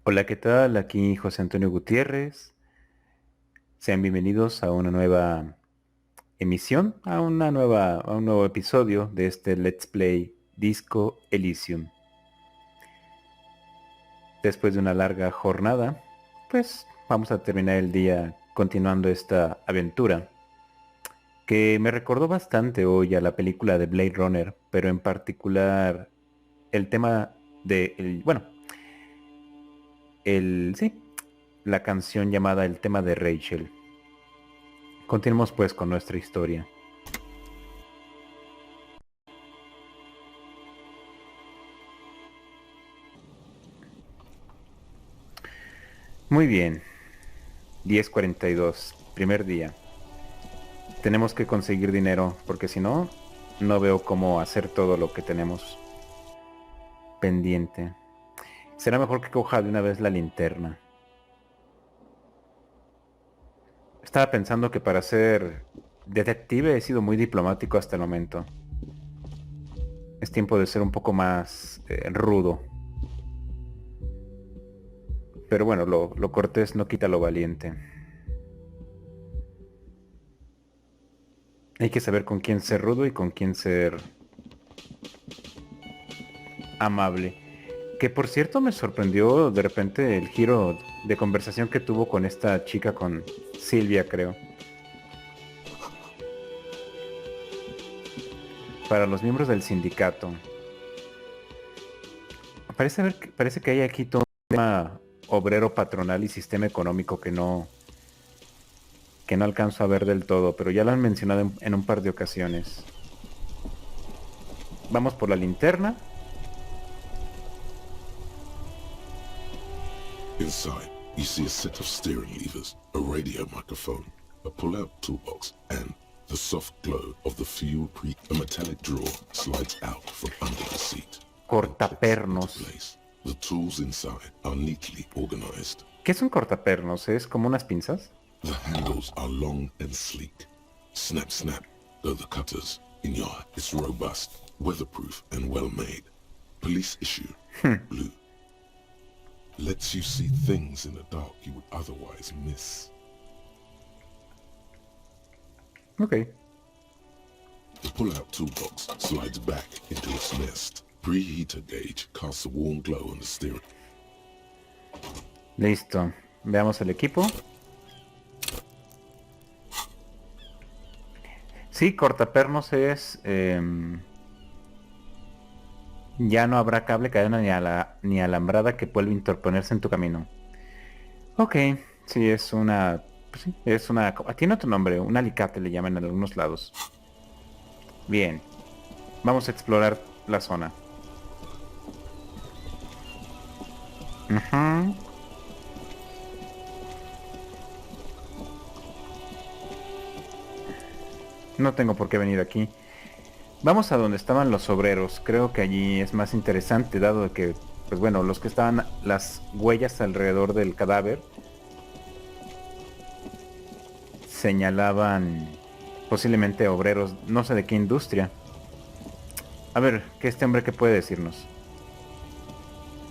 Hola, ¿qué tal? Aquí José Antonio Gutiérrez. Sean bienvenidos a una nueva emisión, a un nuevo episodio de este Let's Play Disco Elysium. Después de una larga jornada, pues vamos a terminar el día continuando esta aventura, que me recordó bastante hoy a la película de Blade Runner, pero en particular el tema sí, la canción llamada El tema de Rachel. Continuemos pues con nuestra historia. Muy bien, 10:42, primer día. Tenemos que conseguir dinero porque si no, no veo cómo hacer todo lo que tenemos pendiente. Será mejor que coja de una vez la linterna. Estaba pensando que para ser detective he sido muy diplomático hasta el momento. Es tiempo de ser un poco más rudo. Pero bueno, lo cortés no quita lo valiente. Hay que saber con quién ser rudo y con quién ser amable. Que por cierto me sorprendió de repente el giro de conversación que tuvo con esta chica, con Silvia, creo. Para los miembros del sindicato. Parece que hay aquí todo un tema obrero patronal y sistema económico que no alcanzo a ver del todo, pero ya lo han mencionado en un par de ocasiones. Vamos por la linterna. Inside, you see a set of steering levers, a radio microphone, a pull-out toolbox, and the soft glow of the fuel a metallic drawer slides out from under the seat. Cortapernos. The tools inside are neatly organized. ¿Qué es un cortapernos? ¿Es como unas pinzas? The handles are long and sleek. Snap, snap, go the cutters. In your it's robust, weatherproof, and well-made. Police issue, blue. Lets you see things in the dark you would otherwise miss. Okay. The pull-out toolbox slides back into its nest. Preheater gauge casts a warm glow on the steering. Listo. Veamos el equipo. Sí, cortapernos es... ya no habrá cable, cadena ni alambrada que pueda interponerse en tu camino. Ok, sí, es una... Pues sí, es una... Tiene otro nombre, un alicate le llaman en algunos lados. Bien. Vamos a explorar la zona. No tengo por qué venir aquí. Vamos a donde estaban los obreros. Creo que allí es más interesante, dado que, pues bueno, los que estaban, las huellas alrededor del cadáver señalaban posiblemente obreros, no sé de qué industria. A ver, ¿qué este hombre qué puede decirnos?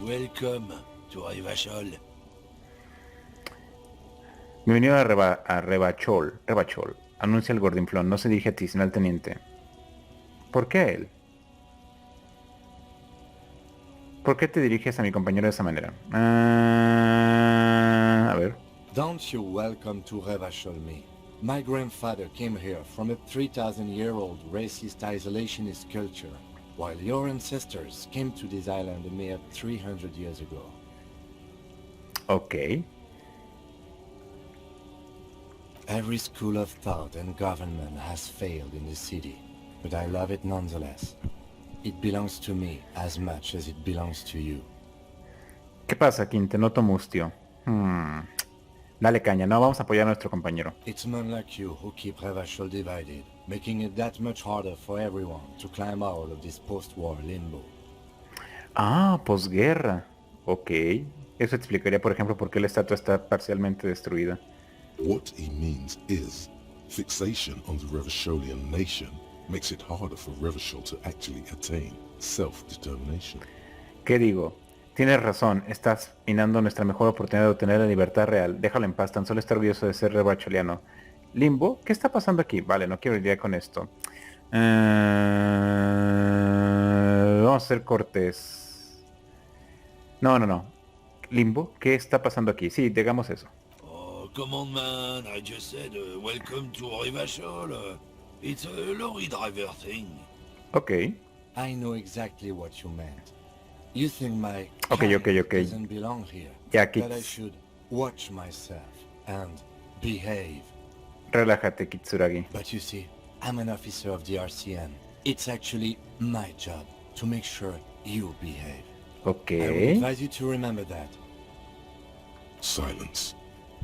Welcome to Revachol. Bienvenido a Revachol. Revachol. Anuncia el gordinflón. No se dirige a ti, sino al teniente. ¿Por qué él? ¿Por qué te diriges a mi compañero de esa manera? A ver. Don't you welcome to Revachol me. My grandfather came here from a 3,000-year-old racist isolationist culture, while your ancestors came to this island a mere 300 years ago. Ok. Every school of thought and government has failed in the city, but I love it nonetheless. It belongs to me as much as it belongs to you. ¿Qué pasa, Quinte? Noto mustio. Dale caña, no, vamos a apoyar a nuestro compañero. It's men like you who keep Revachol divided, making it that much harder for everyone to climb out of this post-war limbo. Ah, posguerra. Ok. Eso explicaría, por ejemplo, por qué la estatua está parcialmente destruida. What he means is, fixation on the Revacholian nation makes it harder for Revachol to actually attain self-determination. ¿Qué digo? Tienes razón, estás minando nuestra mejor oportunidad de obtener la libertad real. Déjalo en paz, tan solo está orgulloso de ser revacholiano. Limbo, ¿qué está pasando aquí? Vale, no quiero lidiar con esto. Vamos a ser cortés. No. Limbo, ¿qué está pasando aquí? Sí, digamos eso. Oh, come on, man. I just said, welcome to Revachol. It's a lorry driver thing. Ok. I know exactly what you meant. You think my Okay. doesn't belong here. Ya, That I Kits. should watch myself and behave. Relájate, Kitsuragi. But you see, I'm an officer of the RCN. It's actually my job to make sure you behave. I would Ok. advise you to remember that. Silence.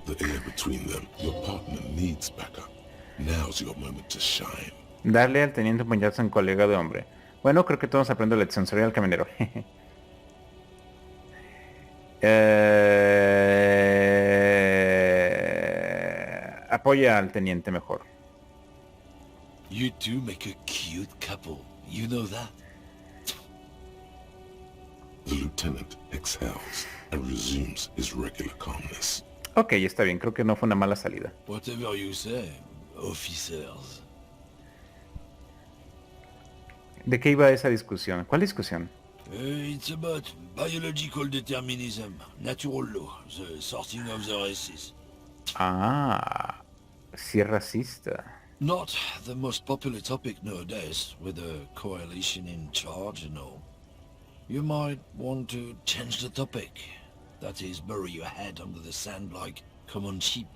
The air between them. Your partner needs backup. Now's your moment to shine. Darle al teniente un puñetazo en colega de hombre. Bueno, creo que todos aprenden la lección. Soy el caminero. Apoya al teniente mejor. You two make a cute couple. You know that? The lieutenant exhales and resumes his regular calmness. Ok, está bien. Creo que no fue una mala salida. Whatever you say, officers. ¿De qué iba esa discusión? ¿Cuál discusión? It's about biological determinism, natural law, the sorting of the races. Ah, sí es racista. Not the most popular topic nowadays, with a coalition in charge and all. You might want to change the topic. That is, bury your head under the sand like common sheep.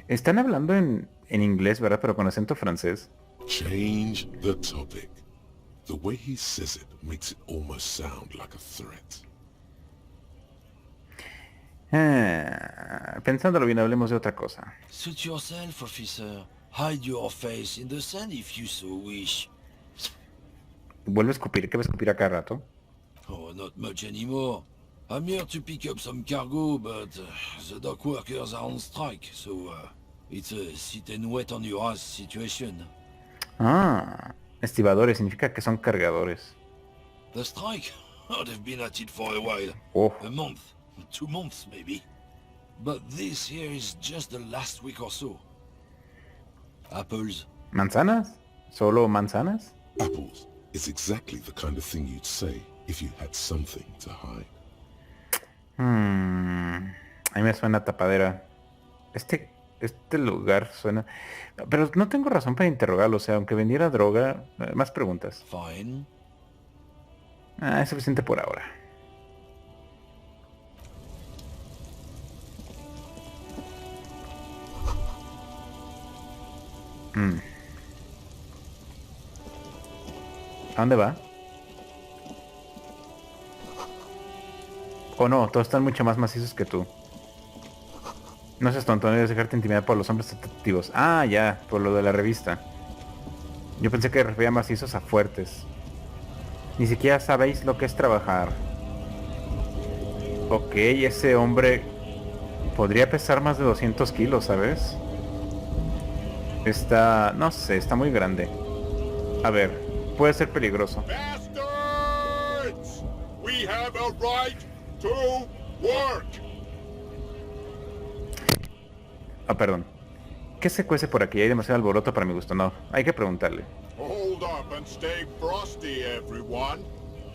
Están hablando en inglés, ¿verdad? Pero con acento francés. Change the topic. The way he says it makes it almost sound like a threat. Pensándolo bien, hablemos de otra cosa. Suit yourself, officer. Hide your face in the sand if you so wish. ¿Vuelve a escupir? ¿Qué va a escupir a cada rato? Oh, not much anymore. I'm here to pick up some cargo, but the dock workers are on strike, so it's a sit and wait on your ass situation. Ah, estibadores, significa que son cargadores. The strike? Oh, they've been at it for a while. Oh, A month, 2 months maybe. But this here is just the last week or so. Apples. ¿manzanas? ¿Solo manzanas? Apples is exactly the kind of thing you'd say if you had something to hide. A mí me suena tapadera. Este lugar suena... Pero no tengo razón para interrogarlo, o sea, aunque vendiera droga, más preguntas. Fine. Es suficiente por ahora. ¿A dónde va? Oh no, todos están mucho más macizos que tú. No seas tonto, no debes dejarte intimidar por los hombres atractivos. Ah, ya, por lo de la revista. Yo pensé que refería macizos a fuertes. Ni siquiera sabéis lo que es trabajar. Ok, ese hombre podría pesar más de 200 kilos, ¿sabes? Está... no sé, está muy grande. A ver, puede ser peligroso. Bastards! We have a right to work! Ah, perdón. ¿Qué se cuece por aquí? Hay demasiado alboroto para mi gusto. No, hay que preguntarle. Hold up and stay frosty, everyone.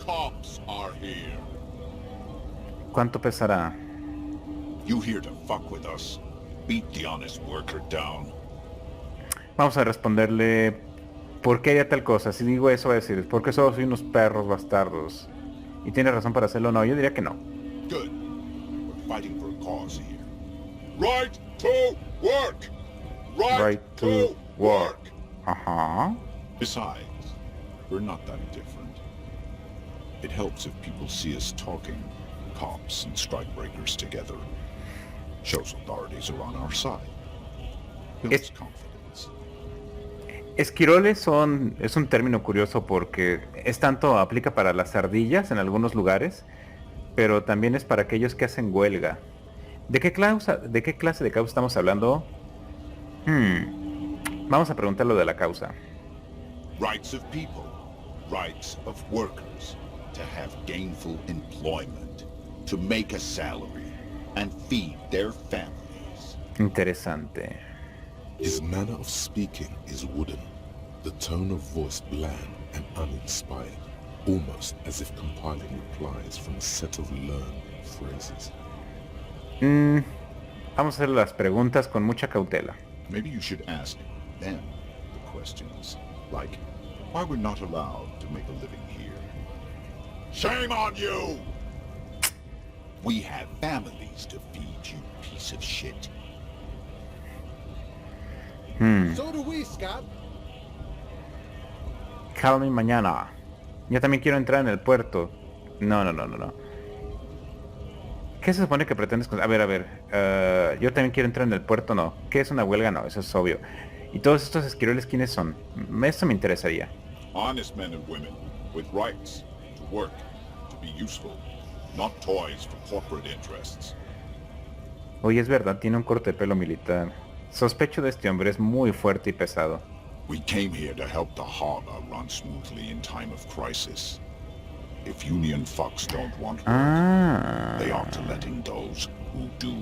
Cops are here. ¿Cuánto pesará? You here to fuck with us? Beat the honest worker down. Vamos a responderle... ¿por qué haría tal cosa? Si digo eso va a decir, porque solo soy unos perros bastardos. ¿Y tiene razón para hacerlo? No, yo diría que no. Good. We're fighting for a cause here. Right to work! Right to work. Ajá. Besides, we're not that different. It helps if people see us talking, cops and strikebreakers together. Shows authorities are on our side. Builds confidence. Esquiroles es un término curioso porque es tanto aplica para las ardillas en algunos lugares, pero también es para aquellos que hacen huelga. ¿De qué clase de causa estamos hablando? Vamos a preguntar lo de la causa. Rights of people, rights of workers, to have gainful employment, to make a salary, and feed their families. Interesante. His manner of speaking is wooden, the tone of voice bland and uninspired, almost as if compiling replies from a set of learned phrases. Vamos a hacer las preguntas con mucha cautela. Maybe you should ask them the questions, like why we're not allowed to make a living here. Shame on you! We have families to feed, you piece of shit. So do we, Scott. Call me mañana. Yo también quiero entrar en el puerto. No. ¿Qué se supone que pretendes? A ver. Yo también quiero entrar en el puerto, no. ¿Qué es una huelga? No, eso es obvio. ¿Y todos estos esquiroles quiénes son? Esto me interesaría. Honest men and women with rights to work, to be useful, not toys for corporate interests. Oye, es verdad, tiene un corte de pelo militar. Sospecho de este hombre, es muy fuerte y pesado. We came here to help the Huelga run smoothly in time of crisis. If union fucks don't want work, they ought to letting those who do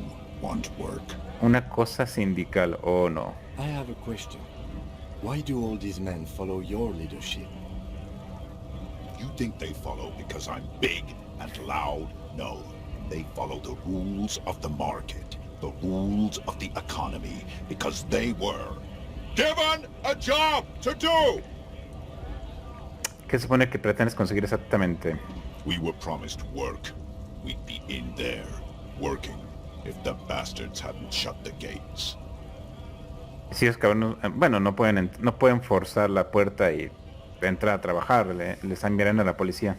want work. Una cosa sindical, oh no. I have a question. Why do all these men follow your leadership? You think they follow because I'm big and loud? No. They follow the rules of the market, the rules of the economy, because they were given a job to do! ¿Qué se supone que pretendes conseguir exactamente? We were promised work. We'd be in there, working, if the bastards hadn't shut the gates. Si es cabrones, bueno, no pueden forzar la puerta y entrar a trabajar, les enviarán a la policía.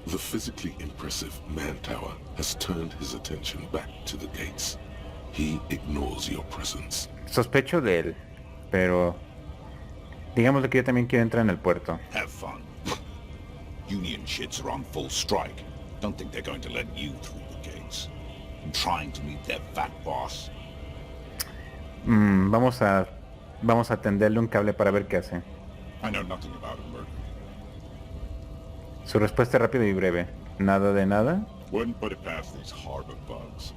The physically impressive man tower has turned his attention back to the gates. He ignores your presence. Sospecho de él, pero digamos que yo también quiero entrar en el puerto. Have fun. Union shits are on full strike. Don't think they're going to let you through the gates. I'm trying to meet their fat boss. Vamos a tenderle un cable para ver qué hace. I know nothing about a murder. Su respuesta es rápida y breve. Nada de nada. Wouldn't put it past these harbor bugs.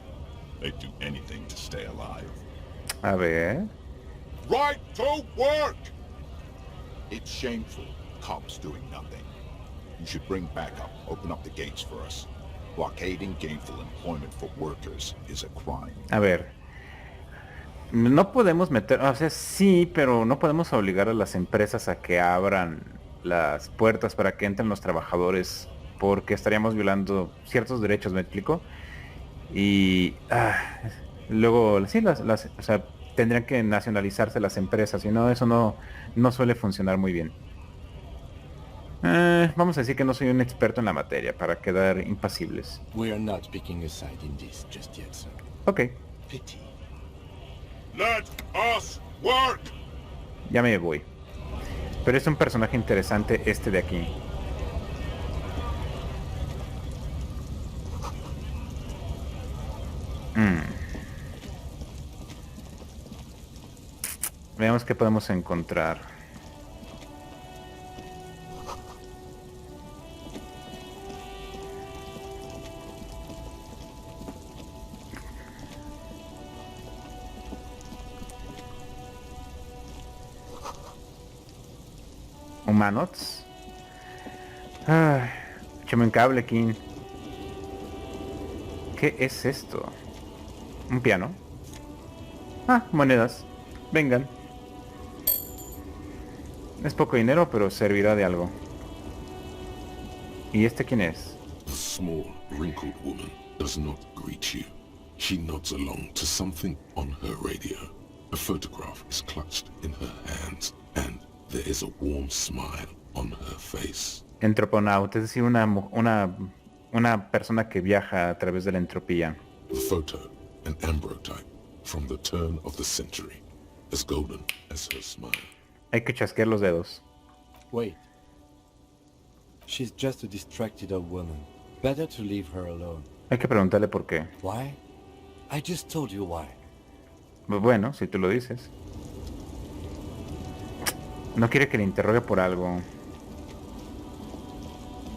They'd do anything to stay alive. A ver. Right to work! It's shameful. Cops doing nothing. You should bring backup. Open up the gates for us. Blockading gainful employment for workers is a crime. A ver. No podemos meter, o sea, sí, pero no podemos obligar a las empresas a que abran las puertas para que entren los trabajadores, porque estaríamos violando ciertos derechos, ¿me explico? Y luego, sí, o sea, tendrían que nacionalizarse las empresas, y no, eso no suele funcionar muy bien. Vamos a decir que no soy un experto en la materia para quedar impasibles. We are not picking a side in this just yet, sir. Ok, Pity. Let us work! ya me voy. Pero es un personaje interesante este de aquí. Veamos qué podemos encontrar. Humanos. Échame un cable, King. ¿Qué es esto? ¿Un piano? Monedas. Vengan. Es poco dinero, pero servirá de algo. ¿Y este quién es? The small, wrinkled woman does not greet you. She nods along to something on her radio. A photograph is clutched in her hands, and there is a warm smile on her face. Entroponauta, es decir, una persona que viaja a través de la entropía. The photo, an ambrotype from the turn of the century, as golden as her smile. Hay que chasquear los dedos. Wait. She's just a distracted old woman. Better to leave her alone. Hay que preguntarle por qué. Why? I just told you why. Bueno, si tú lo dices. No quiere que le interrogue por algo.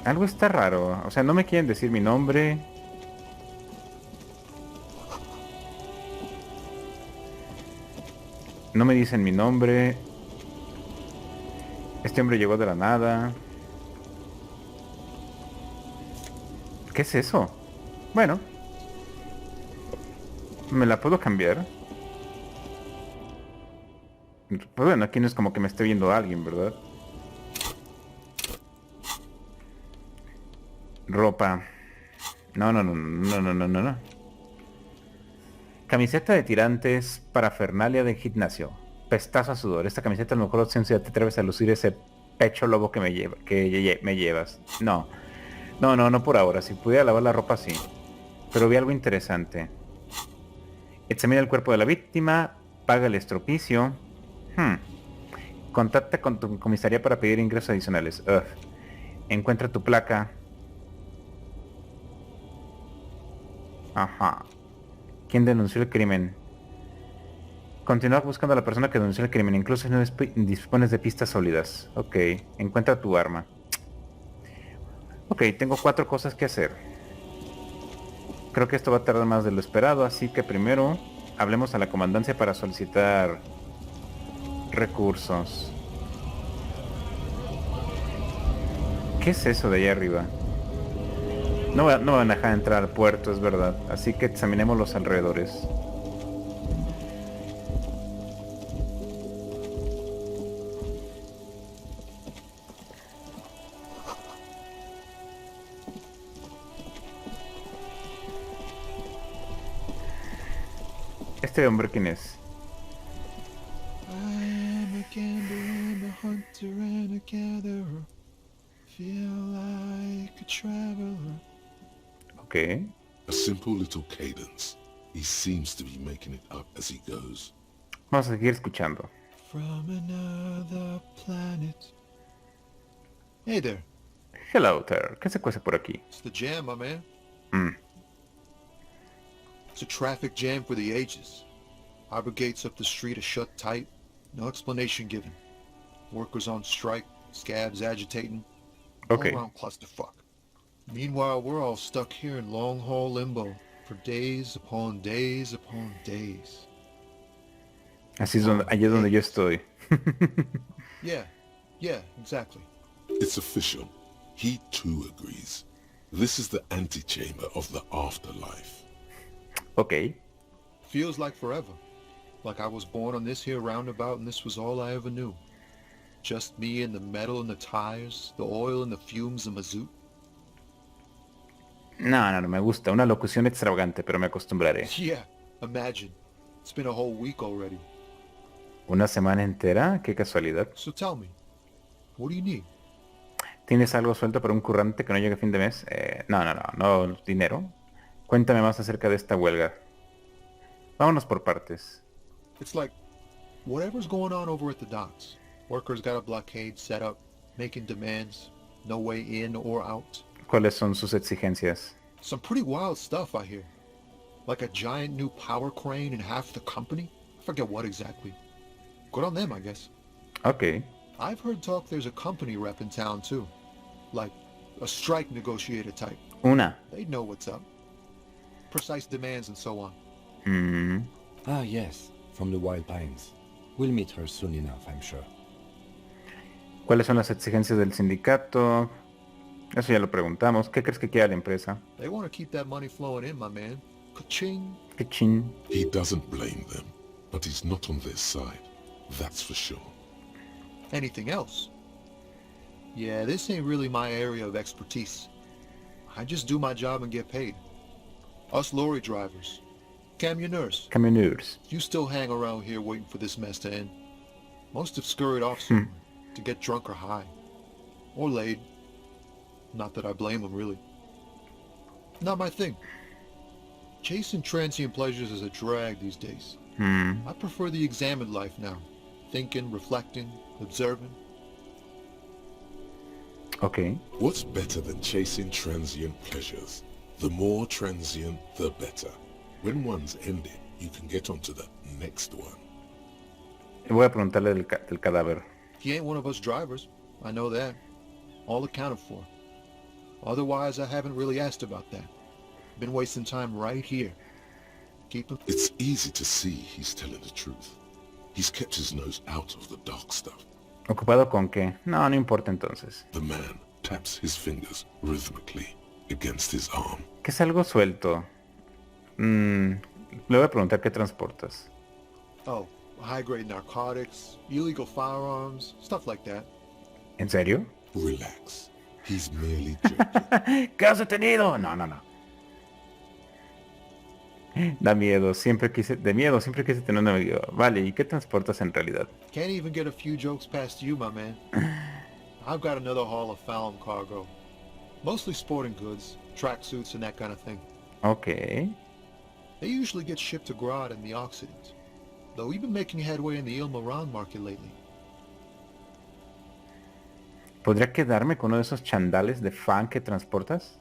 Algo está raro. O sea, no me quieren decir mi nombre. No me dicen mi nombre. Este hombre llegó de la nada. ¿Qué es eso? Bueno. ¿Me la puedo cambiar? Pues bueno, aquí no es como que me esté viendo alguien, ¿verdad? Ropa. No, no, no, no, no, no, no, no. Camiseta de tirantes, parafernalia de gimnasio. Pestazo a sudor. Esta camiseta a lo mejor opción si ya te atreves a lucir ese pecho lobo que me llevas. No. No, no, no por ahora. Si pudiera lavar la ropa, sí. Pero vi algo interesante. Examina el cuerpo de la víctima. Paga el estropicio. Contacta con tu comisaría para pedir ingresos adicionales. Encuentra tu placa. Ajá. ¿Quién denunció el crimen? Continúa buscando a la persona que denunció el crimen, incluso si no dispones de pistas sólidas. Ok. Encuentra tu arma. Ok, tengo 4 cosas que hacer. Creo que esto va a tardar más de lo esperado, así que primero hablemos a la comandancia para solicitar recursos. ¿Qué es eso de allá arriba? No van a dejar entrar al puerto, es verdad. Así que examinemos los alrededores. ¿Este hombre quién es? I am a gambler and a hunter and a gatherer. Feel like a traveler. Ok. A simple little cadence. He seems to be making it up as he goes. Vamos a seguir escuchando. From another planet. Hey there. Hello there. ¿Qué se cuece por aquí? It's the jam, my man. Mm. It's a traffic jam for the ages. Harbor gates up the street are shut tight. No explanation given. Workers on strike. Scabs agitating. Okay. All around clusterfuck. Meanwhile, we're all stuck here in long-haul limbo for days upon days upon days. Así es allí es donde yo estoy. Yeah, exactly. It's official. He too agrees. This is the antechamber of the afterlife. Ok. Feels like forever. Like I was born on this here roundabout and this was all I ever knew. Just me and the metal and the tires, the oil and the fumes and mazout. No, me gusta. Una locución extravagante, pero me acostumbraré. Yeah, imagine. It's been a whole week already. ¿Una semana entera? Qué casualidad. So tell me, what do you need? ¿Tienes algo suelto para un currante que no llegue a fin de mes? No, dinero. Cuéntame más acerca de esta huelga. Vámonos por partes. It's like, whatever's going on over at the docks. Workers got a blockade set up, making demands, no way in or out. ¿Cuáles son sus exigencias? Some pretty wild stuff I hear. Like a giant new power crane in half the company? I forget what exactly. Good on them, I guess. Ok. I've heard talk there's a company rep in town too. Like a strike negotiator type. Una. They'd know what's up. Precise demands and so on. Ah, yes, from the Wild Pines. We'll meet her soon enough, I'm sure. ¿Cuáles son las exigencias del sindicato? Eso ya lo preguntamos. ¿Qué crees que quiera la empresa? They want to keep that money flowing in, my man. Ka-ching. Qué chin. He doesn't blame them, but he's not on their side. That's for sure. Anything else? Yeah, this ain't really my area of expertise. I just do my job and get paid. Us lorry drivers. Camioners. Camioners. You still hang around here waiting for this mess to end. Most have scurried off somewhere to get drunk or high. Or laid. Not that I blame them, really. Not my thing. Chasing transient pleasures is a drag these days. I prefer the examined life now. Thinking, reflecting, observing. Ok. What's better than chasing transient pleasures? The more transient, the better. When one's ended, you can get onto the next one. Voy a preguntarle del cadáver. He ain't one of us drivers. I know that. All accounted for. Otherwise, I haven't really asked about that. Been wasting time right here. Keep him. It's easy to see he's telling the truth. He's kept his nose out of the dark stuff. ¿Ocupado con qué? No, no importa entonces. The man taps his fingers rhythmically against his arm. ¿Qué es algo suelto? Le voy a preguntar qué transportas. Oh, high-grade narcotics, illegal firearms, stuff like that. ¿En serio? Relax. He's merely joking. ¿Qué has detenido? No, no, no. Da miedo, siempre quise tener un amigo. Vale, ¿y qué transportas en realidad? Can't even get a few jokes past you, my man. I've got another haul of Fallon cargo. Mostly sporting goods, tracksuits and that kind of thing. Ok. They usually get shipped to Grodd in the Occident. Though we've been making headway in the Il Moran market lately. ¿Podría quedarme con uno de esos chandales de fan que transportas?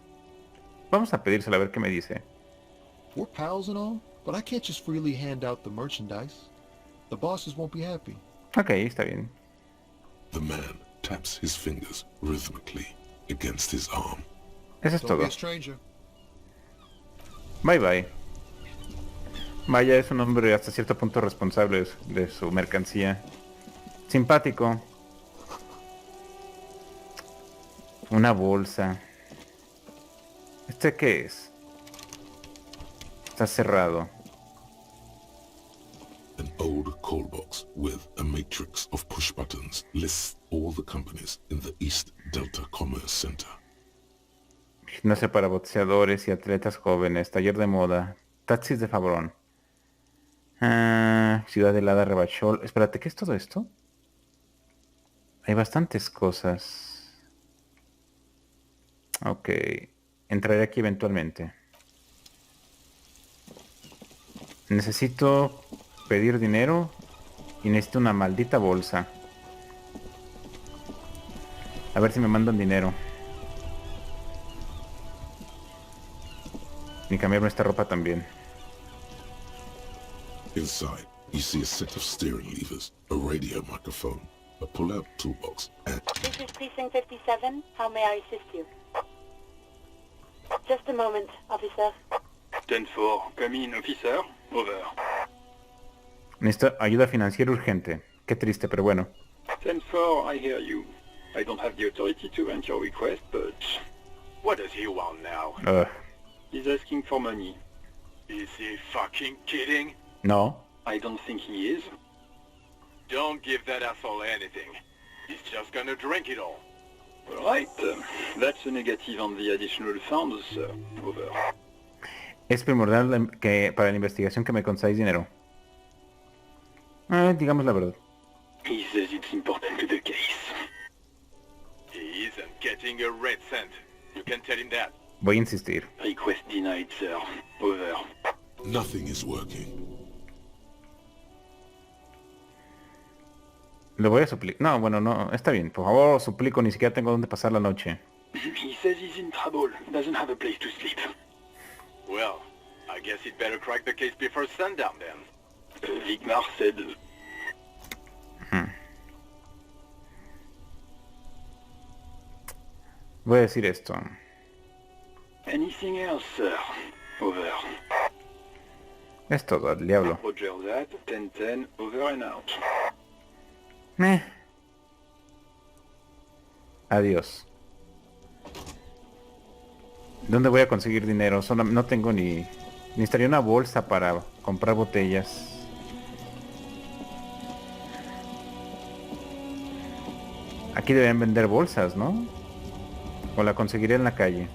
Vamos a pedírselo a ver qué me dice. We're pals and all, but I can't just freely hand out the merchandise. The bosses won't be happy. Ok, está bien. The man taps his fingers rhythmically against his arm. Eso es Don't be todo. a stranger. Bye bye. Vaya, es un hombre hasta cierto punto responsable de su mercancía. Simpático. Una bolsa. ¿Este qué es? Está cerrado. An old call box with a matrix of push buttons lists all the companies in the East Delta Commerce Center. Gimnasia para boxeadores y atletas jóvenes. Taller de moda. Taxis de Fabrón. Ciudad helada Revachol. Espérate, ¿qué es todo esto? Hay bastantes cosas. Ok. Entraré aquí eventualmente. Necesito pedir dinero y necesito una maldita bolsa. A ver si me mandan dinero. Y cambiarme esta ropa también. Inside, you see a set of steering levers, a radio microphone, a pull-out toolbox, and This is Precinct 57. How may I assist you? Just a moment, officer. 10-4, come in, officer. Over. Necesito ayuda financiera urgente. Qué triste, pero bueno. 10-4, I hear you. I don't have the authority to grant your request, but... What does he want now? He's asking for money. Is he fucking kidding? No. I don't think he is. Don't give that asshole anything. He's just gonna drink it all. Alright, that's a negative on the additional funds, sir. Over. Es primordial que para la investigación que me concedáis dinero. Digamos la verdad. He says it's important to the case. He isn't getting a red cent. You can tell him that. Voy a insistir. Request denied, sir. Over. nothing is working. Le voy a suplicar. No, bueno, no, está bien. Por favor, suplico, ni siquiera tengo dónde pasar la noche. He says he's in trouble. Doesn't have a place to sleep. Well, I guess he'd better crack the case before sundown then. Vigmar said... Voy a decir esto. Anything else, sir? Over. Es todo, al diablo. Roger that. 10-10, over and out. Adiós. ¿Dónde voy a conseguir dinero? Solo, no tengo ni... Necesitaría una bolsa para comprar botellas. Aquí deberían vender bolsas, ¿no? O la conseguiré en la calle.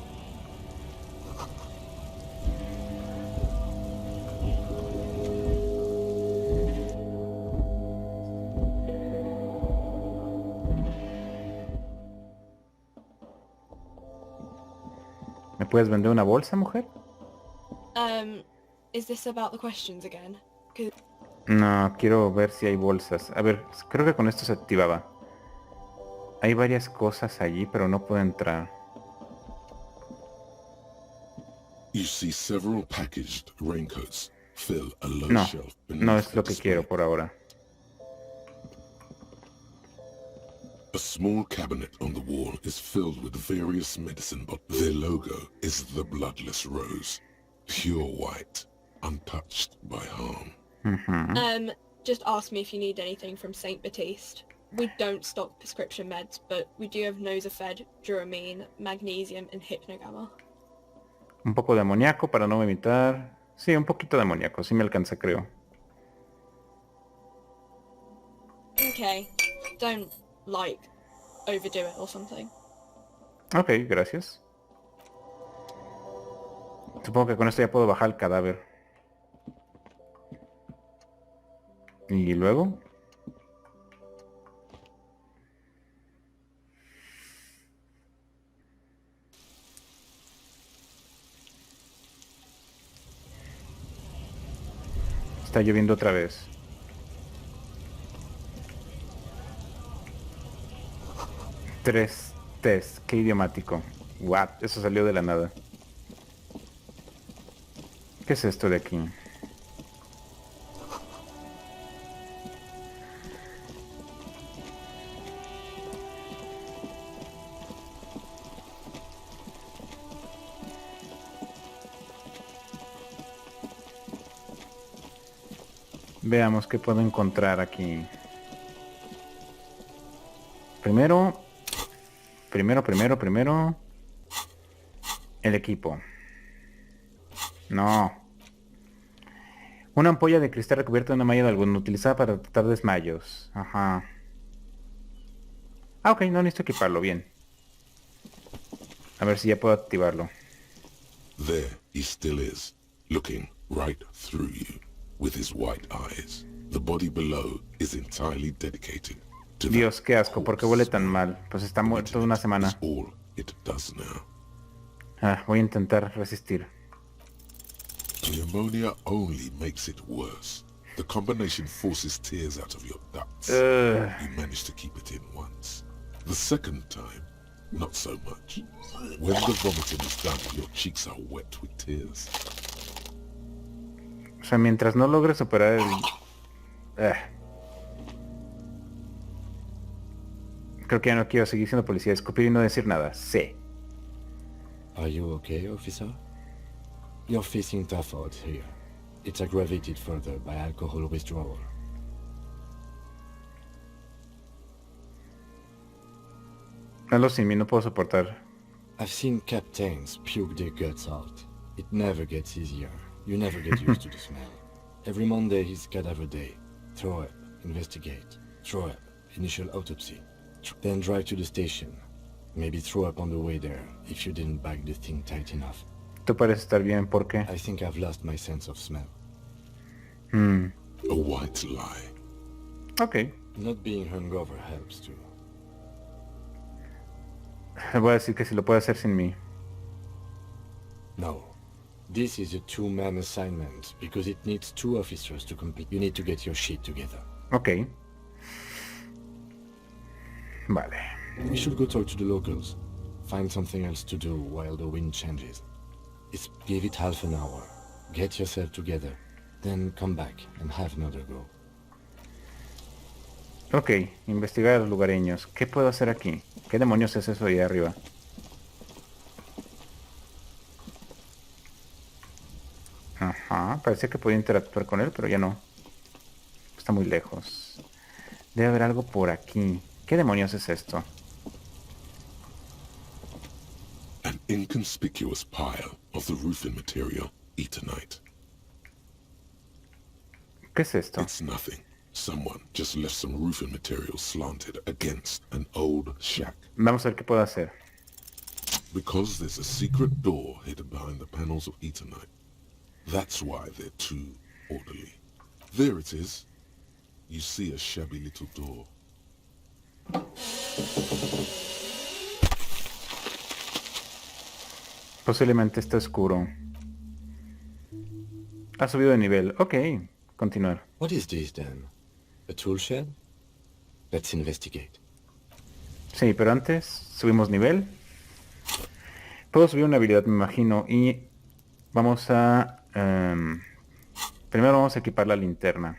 ¿Me puedes vender una bolsa, mujer? Is this about the questions again? 'Cause No, quiero ver si hay bolsas. A ver, creo que con esto se activaba. Hay varias cosas allí, pero no puedo entrar. You see several packaged raincoats fill a low No, shelf beneath no es the lo que display. quiero por ahora. A small cabinet on the wall is filled with various medicine bottles. Their logo is the bloodless rose. Pure white, untouched by harm. Just ask me if you need anything from Saint Baptiste. We don't stock prescription meds, but we do have Nosafed, Duramine, Magnesium, and Hypnogamma. Un poco de amoníaco para no vomitar. Sí, un poquito de amoníaco, sí me alcanza, creo. Okay, don't, like, overdo it or something. Ok, gracias. Supongo que con esto ya puedo bajar el cadáver. Y luego... Está lloviendo otra vez. Tres test. Qué idiomático. What? Eso salió de la nada. ¿Qué es esto de aquí? Veamos qué puedo encontrar aquí. Primero. El equipo. No. Una ampolla de cristal recubierta de una malla de algodón utilizada para tratar desmayos. Ajá. Ah, ok, no necesito equiparlo, bien. A ver si ya puedo activarlo. There he still is, looking right through you with his white eyes. The body below is entirely dedicated to Dios, qué asco, ¿por qué huele tan mal? Pues está muerto de una semana. all it does now. Ah, voy a intentar resistir. The ammonia only makes it worse. The combination forces tears out of your ducts. You managed to keep it in once. The second time, not so much. When the vomiting is done, your cheeks are wet with tears. O sea, mientras no logre superar el... Creo que ya no quiero seguir siendo policía. Escupir y no decir nada. Sí. Are you okay, officer? You're facing tough odds here. It's aggravated further by alcohol withdrawal. Hazlo sin mí, no puedo soportar. I've seen captains puke their guts out. It never gets easier. You never get used to the smell. Every Monday is cadaver day. Throw up, investigate. Throw up, initial autopsy. Then drive to the station. Maybe throw up on the way there, if you didn't bag the thing tight enough. Tú pareces estar bien, ¿por qué? I think I've lost my sense of smell. A white lie. Ok. Not being hungover helps too. Voy a decir que si lo puede hacer sin mí. No. This is a two-man assignment, because it needs two officers to complete. You need to get your shit together. Ok. Vale. We should go talk to the locals. Find something else to do while the wind changes. Just give it half an hour. Get yourself together. Then come back and have another go. Ok, investigar a los lugareños. ¿Qué puedo hacer aquí? ¿Qué demonios es eso ahí arriba? Ajá, parecía que podía interactuar con él, pero ya no. Está muy lejos. Debe haber algo por aquí. ¿Qué demonios es esto? An inconspicuous pile of the roofing material, Eternite. ¿Qué es esto? It's nothing. Someone just left some roofing material slanted against an old shack. Vamos a ver qué puedo hacer. Because there's a secret door hidden behind the panels of Eternite. That's why they're too orderly. There it is. You see a shabby little door. Posiblemente está oscuro. Ha subido de nivel. Ok, continuar. What is this then? A tool shed? Let's investigate. Sí, pero antes subimos nivel. Puedo subir una habilidad, me imagino. Y vamos a... primero vamos a equipar la linterna. . . . . . . . . . . . . . . . . . . . . . . . . . . . . . . . . . . . . . . . . . . . . . . . . . . . . . . . . .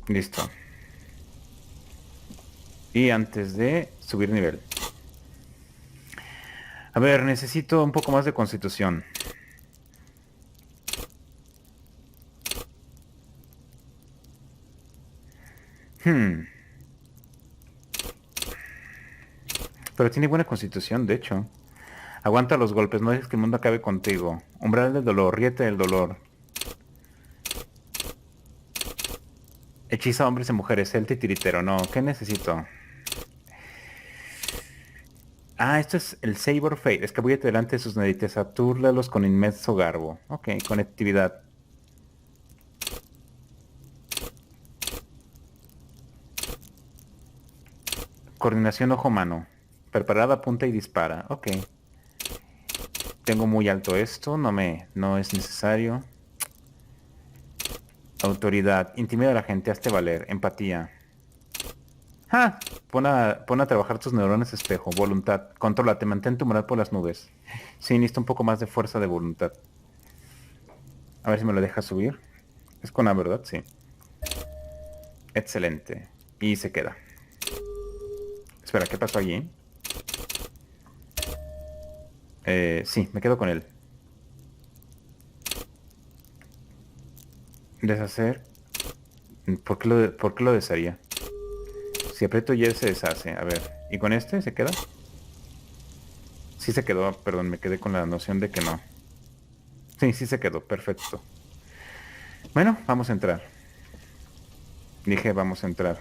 Listo. Y antes de subir nivel. A ver, necesito un poco más de constitución. Pero tiene buena constitución, de hecho. Aguanta los golpes, no dejes que el mundo acabe contigo. Umbral del dolor, ríete del dolor. Hechiza a hombres y mujeres, celta y tiritero. No, ¿qué necesito? Ah, esto es el Saber Fate. Escabúllete delante de sus narices, atúrlalos con inmenso garbo. Ok, conectividad. Coordinación ojo-mano. Preparada, apunta y dispara. Ok. Tengo muy alto esto, no es necesario. Autoridad. Intimida a la gente, hazte valer. Empatía. ¡Ah! Pon a trabajar tus neuronas espejo. Voluntad. Contrólate, mantén tu moral por las nubes. Sí, necesito un poco más de fuerza de voluntad. A ver si me lo deja subir. Es con A, ¿verdad? Sí. Excelente. Y se queda. Espera, ¿qué pasó allí? Sí, me quedo con él. Deshacer. ¿Por qué lo desharía? Si aprieto Y se deshace. A ver. ¿Y con este se queda? Sí se quedó. Perdón, me quedé con la noción de que no. Sí, sí se quedó. Perfecto. Bueno, vamos a entrar. Dije, vamos a entrar.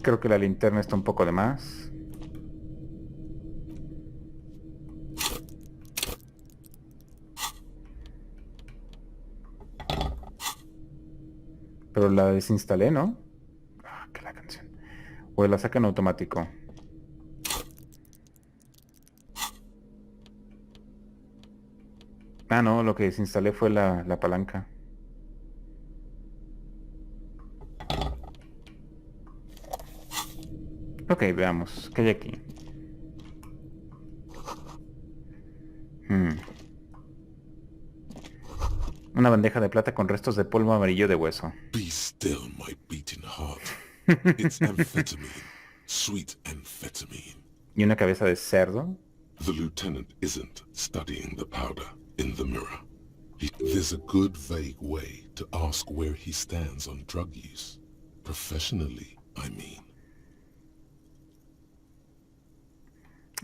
Creo que la linterna está un poco de más. Pero la desinstalé, ¿no? Ah, que la canción. O la saca en automático. Ah, no, lo que desinstalé fue la palanca. Ok, veamos. ¿Qué hay aquí? Una bandeja de plata con restos de polvo amarillo de hueso. Be still, my beating heart. It's amphetamine. Sweet amphetamine. ¿Y una cabeza de cerdo? The lieutenant isn't studying the powder in the mirror. There's a good vague way to ask where he stands on drug use. Professionally, I mean.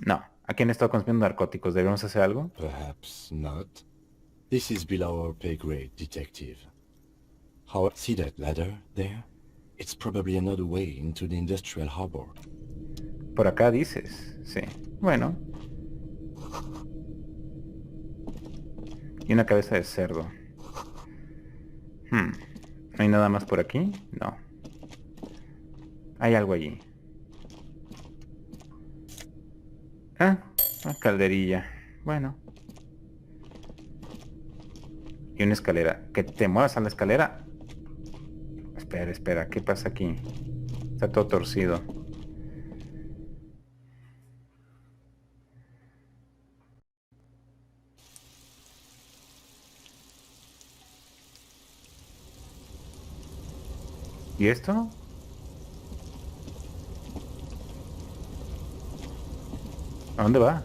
No. ¿Aquí han estado consumiendo narcóticos? ¿Debemos hacer algo? Perhaps not. This is below our pay grade, detective. How see that ladder there? It's probably another way into the industrial harbor. Por acá dices. Sí. Bueno. Y una cabeza de cerdo. ¿No hay nada más por aquí? No. Hay algo allí. Ah, una calderilla. Bueno. Y una escalera. ¿Que te muevas a la escalera? Espera, espera. ¿Qué pasa aquí? Está todo torcido. ¿Y esto? ¿A dónde va?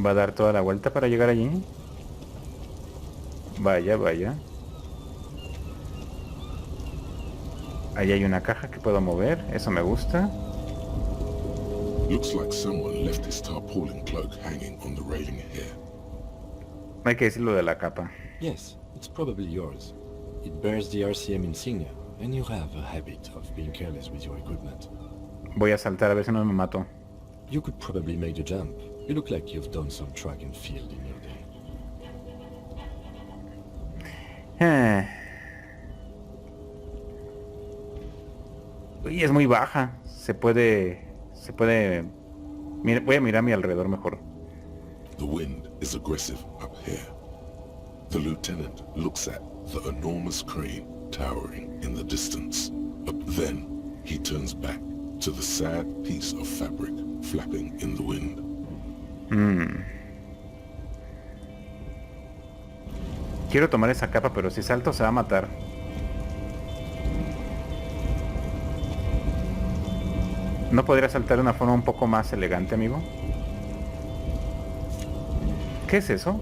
¿Va a dar toda la vuelta para llegar allí? Vaya, vaya. Ahí hay una caja que puedo mover. Eso me gusta. Looks like someone left his tarpaulin cloak hanging on the railing here. Hay que decirlo de la capa. Yes, it's probably yours. It bears the RCM insignia, and you have a habit of being careless with your equipment. Voy a saltar a ver si no me mato. You could probably make the jump. You look like you've done some track and field in your day. Uy, es muy baja. Se puede... Mira, voy a mirar a mi alrededor mejor. The wind is aggressive up here. The lieutenant looks at the enormous crane towering in the distance. Then he turns back to the sad piece of fabric flapping in the wind. Quiero tomar esa capa, pero si salto se va a matar. ¿No podría saltar de una forma un poco más elegante, amigo? ¿Qué es eso?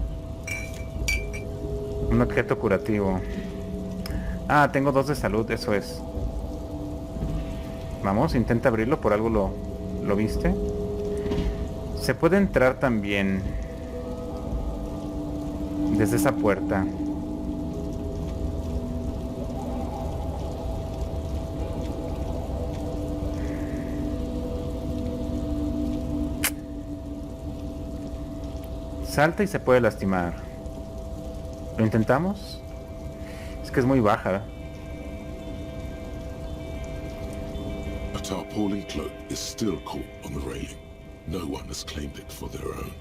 Un objeto curativo. Ah, tengo 2 de salud, eso es. Vamos, intenta abrirlo, por algo lo viste. Se puede entrar también desde esa puerta. Salta y se puede lastimar. ¿Lo intentamos? Es que es muy baja. A tarpaulin cloak is still caught on the railing. No one has claimed it for their own.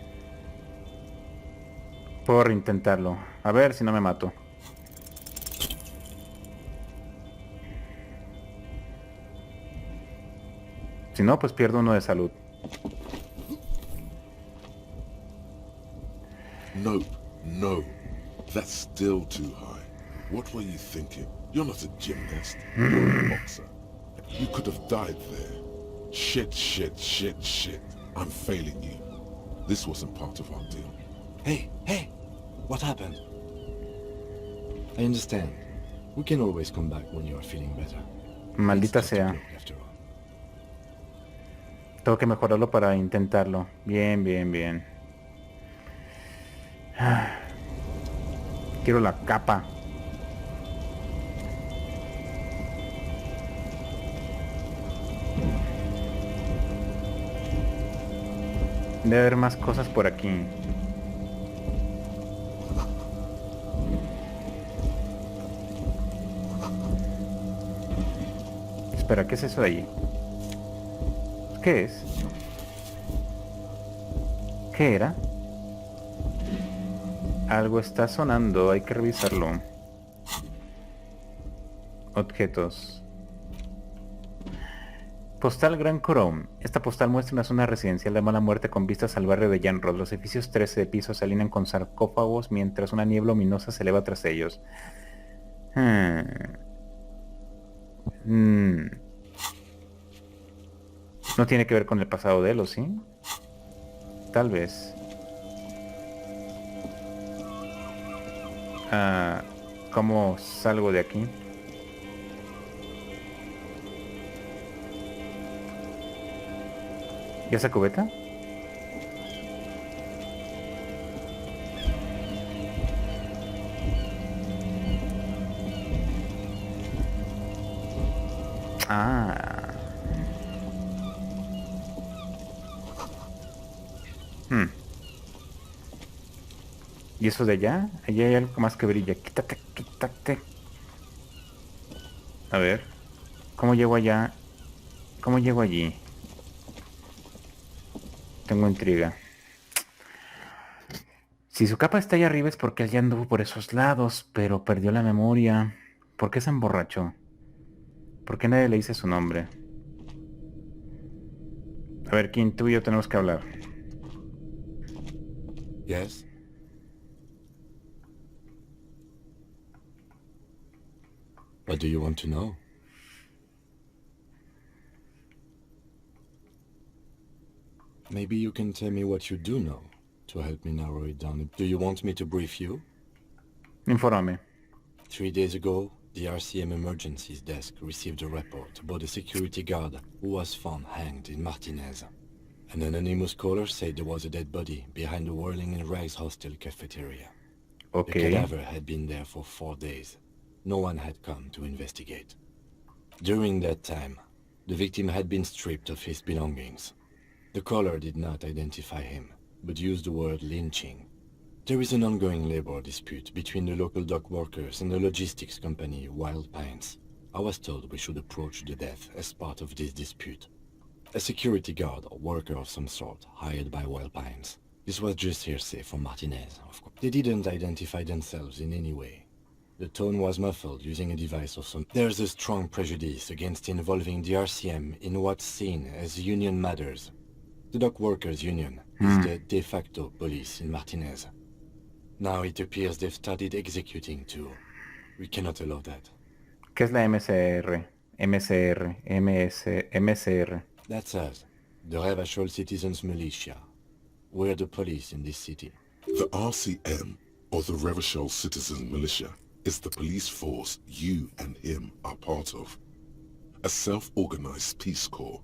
Por intentarlo. A ver si no me mato. Si no, pues pierdo 1 de salud. Nope, no. That's still too high. What were you thinking? You're not a gymnast. You're a boxer. You could have died there. Shit. I'm failing you. This wasn't part of our deal. Hey! What happened? I understand. We can always come back when you are feeling better. Maldita It's just a sea. cloak, after all. Tengo que mejorarlo para intentarlo. Bien. Quiero la capa. Debe haber más cosas por aquí. Espera, ¿qué es eso de allí? ¿Qué es? ¿Qué era? Algo está sonando, hay que revisarlo. Objetos. Postal Gran Corón. Esta postal muestra una zona residencial de mala muerte con vistas al barrio de Janrod. Los edificios 13 de piso se alinean con sarcófagos mientras una niebla ominosa se eleva tras ellos. No tiene que ver con el pasado de él, ¿o sí? Tal vez. ¿Cómo salgo de aquí? ¿Y esa cubeta? ¿Y eso de allá? Allá hay algo más que brilla. Quítate. A ver. ¿Cómo llego allá? ¿Cómo llego allí? Tengo intriga. Si su capa está allá arriba es porque él ya anduvo por esos lados, pero perdió la memoria. ¿Por qué se emborrachó? ¿Por qué nadie le dice su nombre? A ver, Kim, tú y yo tenemos que hablar. Yes? What do you want to know? Maybe you can tell me what you do know to help me narrow it down. Do you want me to brief you? Infórmame. 3 days ago, the RCM Emergencies Desk received a report about a security guard who was found hanged in Martinez. An anonymous caller said there was a dead body behind the Whirling in Rags hostel cafeteria. Okay. The cadaver had been there for 4 days. No one had come to investigate. During that time, the victim had been stripped of his belongings. The caller did not identify him, but used the word lynching. There is an ongoing labor dispute between the local dock workers and the logistics company Wild Pines. I was told we should approach the death as part of this dispute. A security guard or worker of some sort hired by Wild Pines This was just hearsay from Martinez, of course. They didn't identify themselves in any way. The tone was muffled using a device of some... There's a strong prejudice against involving the RCM in what's seen as union matters. The Dock Workers Union is the de facto police in Martinez. Now it appears they've started executing too. We cannot allow that. ¿Qué es la MCR? MCR. That's us, the Revachol Citizens Militia. We're the police in this city. The RCM, or the Revachol Citizens Militia, is the police force you and him are part of. A self-organized peace corps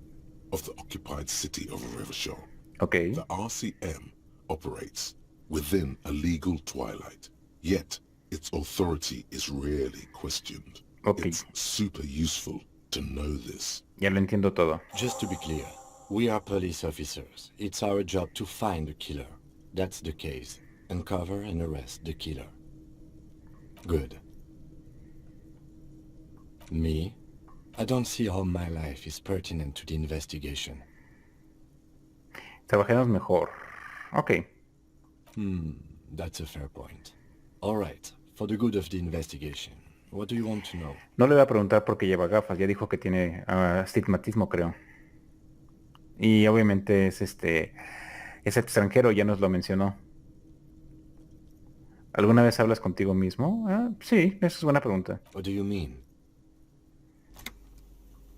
of the occupied city of Revachol. Okay. The RCM operates within a legal twilight, yet its authority is rarely questioned. Okay. It's super useful to know this. Ya lo entiendo todo. Just to be clear, we are police officers. It's our job to find the killer. That's the case. Uncover and arrest the killer. Good. Me? I don't see how my life is pertinent to the investigation. Trabajemos mejor. Ok. That's a fair point. All right, for the good of the investigation, what do you want to know? No le voy a preguntar porque lleva gafas. Ya dijo que tiene astigmatismo, creo. Y obviamente es extranjero, ya nos lo mencionó. ¿Alguna vez hablas contigo mismo? Sí, esa es buena pregunta. What do you mean?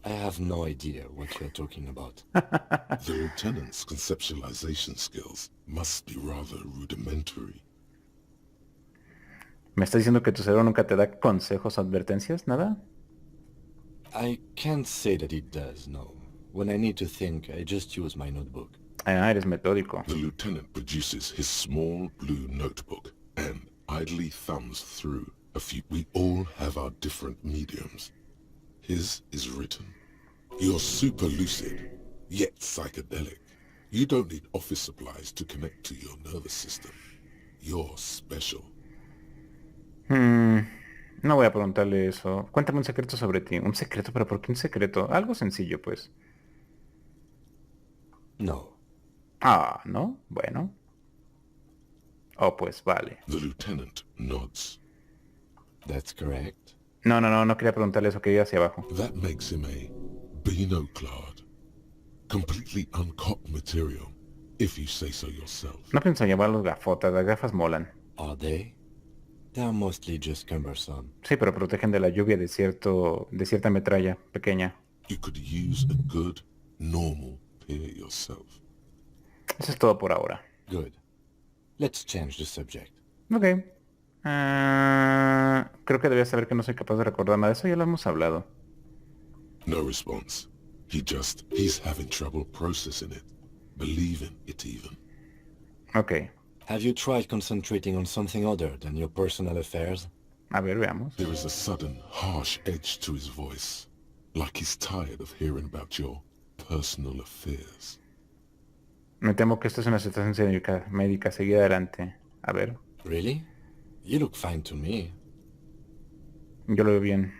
I have no idea what you're talking about. The lieutenant's conceptualization skills must be rather rudimentary. ¿Me estás diciendo que tu cerebro nunca te da consejos o advertencias? ¿Nada? I can't say that it does, no. When I need to think, I just use my notebook. Eres metódico. The lieutenant produces his small blue notebook and idly thumbs through a few. We all have our different mediums. His is written. You're super lucid, yet psychedelic. You don't need office supplies to connect to your nervous system. You're special. No voy a preguntarle eso. Cuéntame un secreto sobre ti. Un secreto, pero ¿por qué un secreto? Algo sencillo, pues. No. ¿no? Bueno. Oh, pues vale. The lieutenant nods. That's correct. No quería preguntarle eso, quería hacia abajo. That makes him a binoclad. Completely uncocked material, if you say so yourself. No pienso llevar los gafotas, las gafas molan. Are they? They're mostly just cumbersome. Sí, pero protegen de la lluvia de cierta metralla pequeña. You could use a good, normal pair yourself. Eso es todo por ahora. Good. Let's change the subject. Ok. Creo que debía saber que no soy capaz de recordar nada de eso, ya lo hemos hablado. No response. He's having trouble processing it, believing it even. Ok. Have you tried concentrating on something other than your personal affairs? A ver, veamos. There is a sudden, harsh edge to his voice, like he's tired of hearing about your personal affairs. Me temo que esto es una situación médica. Seguida adelante. A ver. Really? You look fine to me. Yo lo veo bien.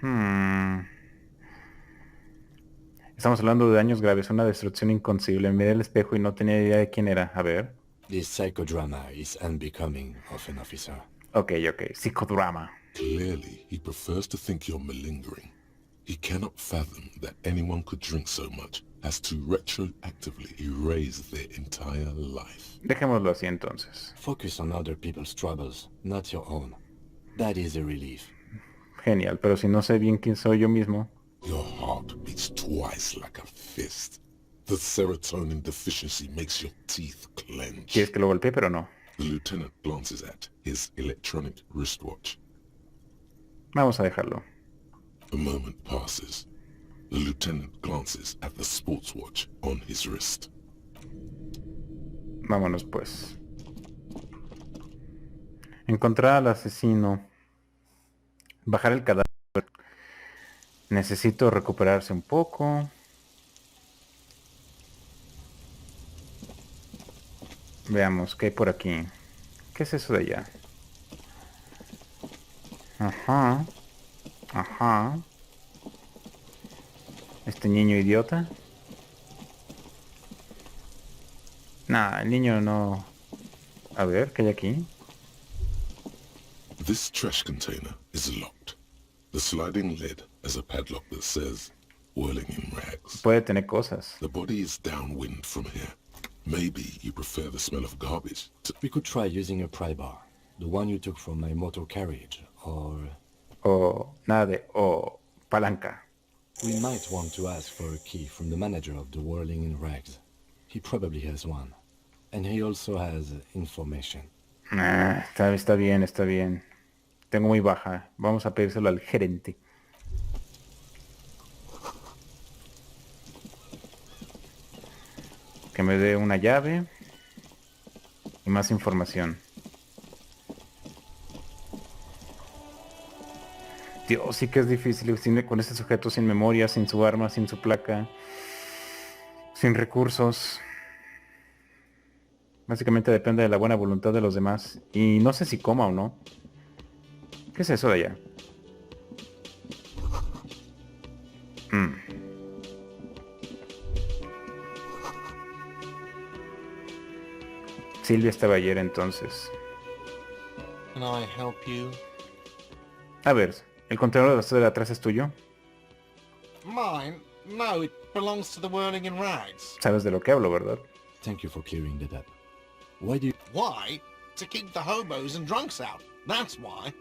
Estamos hablando de daños graves, una destrucción inconcebible. Me miré al espejo y no tenía idea de quién era. A ver. This psychodrama is unbecoming of an officer. Ok. Psicodrama. Clearly, he prefers to think you're malingering. He cannot fathom that anyone could drink so much as to retroactively erase their entire life. Dejémoslo así entonces. Focus on other people's troubles, not your own. That is a relief. Genial, pero si no sé bien quién soy yo mismo. Your heart beats twice like a fist. The serotonin deficiency makes your teeth clench. ¿Quieres que lo golpee, pero no? The lieutenant glances at his electronic wristwatch. Vamos a dejarlo. A moment passes. The lieutenant glances at the sports watch on his wrist. Vámonos pues. Encontrar al asesino. Bajar el cadáver. Necesito recuperarse un poco. Veamos, ¿qué hay por aquí? ¿Qué es eso de allá? Ajá. Este niño idiota. Nah, el niño no A ver, ¿qué hay aquí? This trash container is locked. The sliding lid has a padlock that says, whirling in rags. Puede tener cosas. The body is downwind from here. Maybe you prefer the smell of garbage to... We could try using a pry bar. The one you took from my motor carriage, or... O nada de... O palanca. We might want to ask for a key from the manager of the Whirling in Rags. He probably has one. And he also has information. Está bien, está bien. Tengo muy baja. Vamos a pedírselo al gerente. Que me dé una llave. Y más información. Dios, sí que es difícil con este sujeto sin memoria, sin su arma, sin su placa, sin recursos. Básicamente depende de la buena voluntad de los demás. Y no sé si coma o no. ¿Qué es eso de allá? Silvia estaba ayer entonces. Can I help you? A ver, ¿el contenedor de atrás es tuyo? Mine? No, it belongs to the Whirling in Rags. Sabes de lo que hablo, ¿verdad? Thank you for clearing that up. Why do you... Why? To keep the hobos and drunks out. That's why.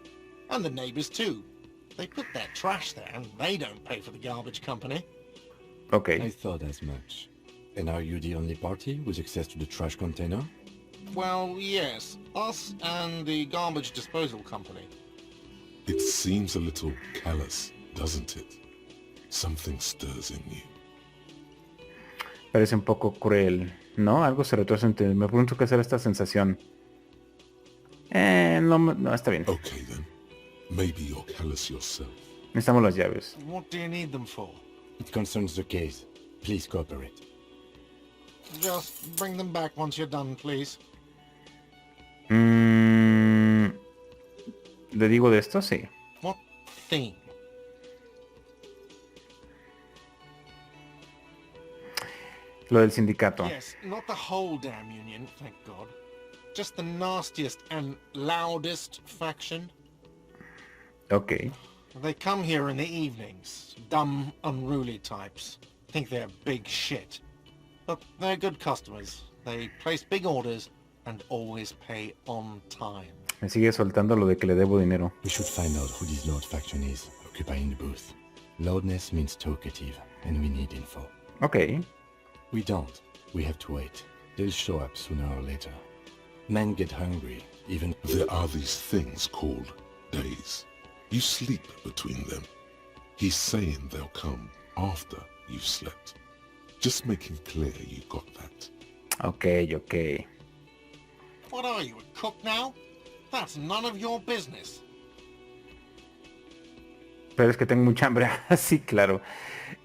And the neighbors too. They put their trash there and they don't pay for the garbage company. Okay. I thought as much. And are you the only party with access to the trash container? Well, yes. Us and the garbage disposal company. It seems a little callous, doesn't it? Something stirs in you. Parece un poco cruel, ¿no? Algo se retuerce en ti. Me pregunto qué será esta sensación. No, está bien. Okay then. Maybe you're callous yourself. Necesitamos las llaves. What do you need them for? It concerns the case. Please cooperate. Just bring them back once you're done, please. ¿Le digo de esto? Sí. What thing? Lo del sindicato. Yes, not the whole damn union, thank God. Just the nastiest and loudest faction. Ok. They come here in the evenings. Dumb, unruly types. Think they're big shit. But they're good customers. They place big orders and always pay on time. Me sigue soltando lo de que le debo dinero. We should find out who this Lord faction is, occupying the booth. Loudness means talkative, and we need info. Ok. We don't. We have to wait. They'll show up sooner or later. Men get hungry, even... There are these things called days. You sleep between them. He's saying they'll come after you've slept. Just making clear you got that. Ok, ok. What are you, a cook now? That's none of your business. Pero es que tengo mucha hambre. Sí, claro.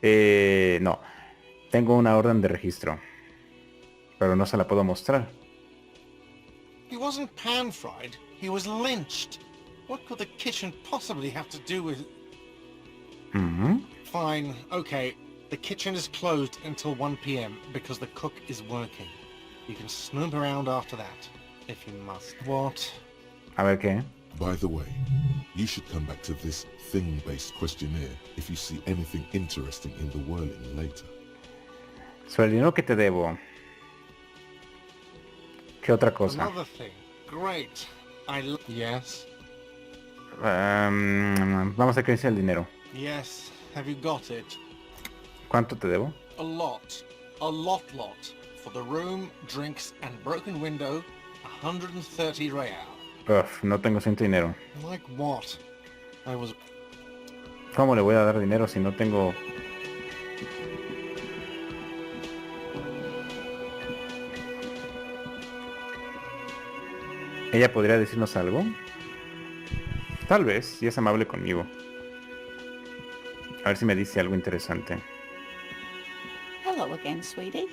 No. Tengo una orden de registro. Pero no se la puedo mostrar. He wasn't pan-fried. He was lynched. What could the kitchen possibly have to do with... Fine, okay. The kitchen is closed until 1 p.m. because the cook is working. You can snoop around after that, if you must. What? A ver qué. By the way, you should come back to this thing-based questionnaire if you see anything interesting in the whirling later. Sobre el dinero que te debo. ¿Qué otra cosa? Another thing. Great. Yes? Vamos a ver qué dice el dinero. Yes. Have you got it? ¿Cuánto te debo? A lot. A lot. For the room, drinks, and broken window, 130 real. Uf, no tengo suficiente dinero. Like what? I was... ¿Cómo le voy a dar dinero si no tengo... ¿Ella podría decirnos algo? Tal vez, si es amable conmigo. A ver si me dice algo interesante. Hello again, sweetie.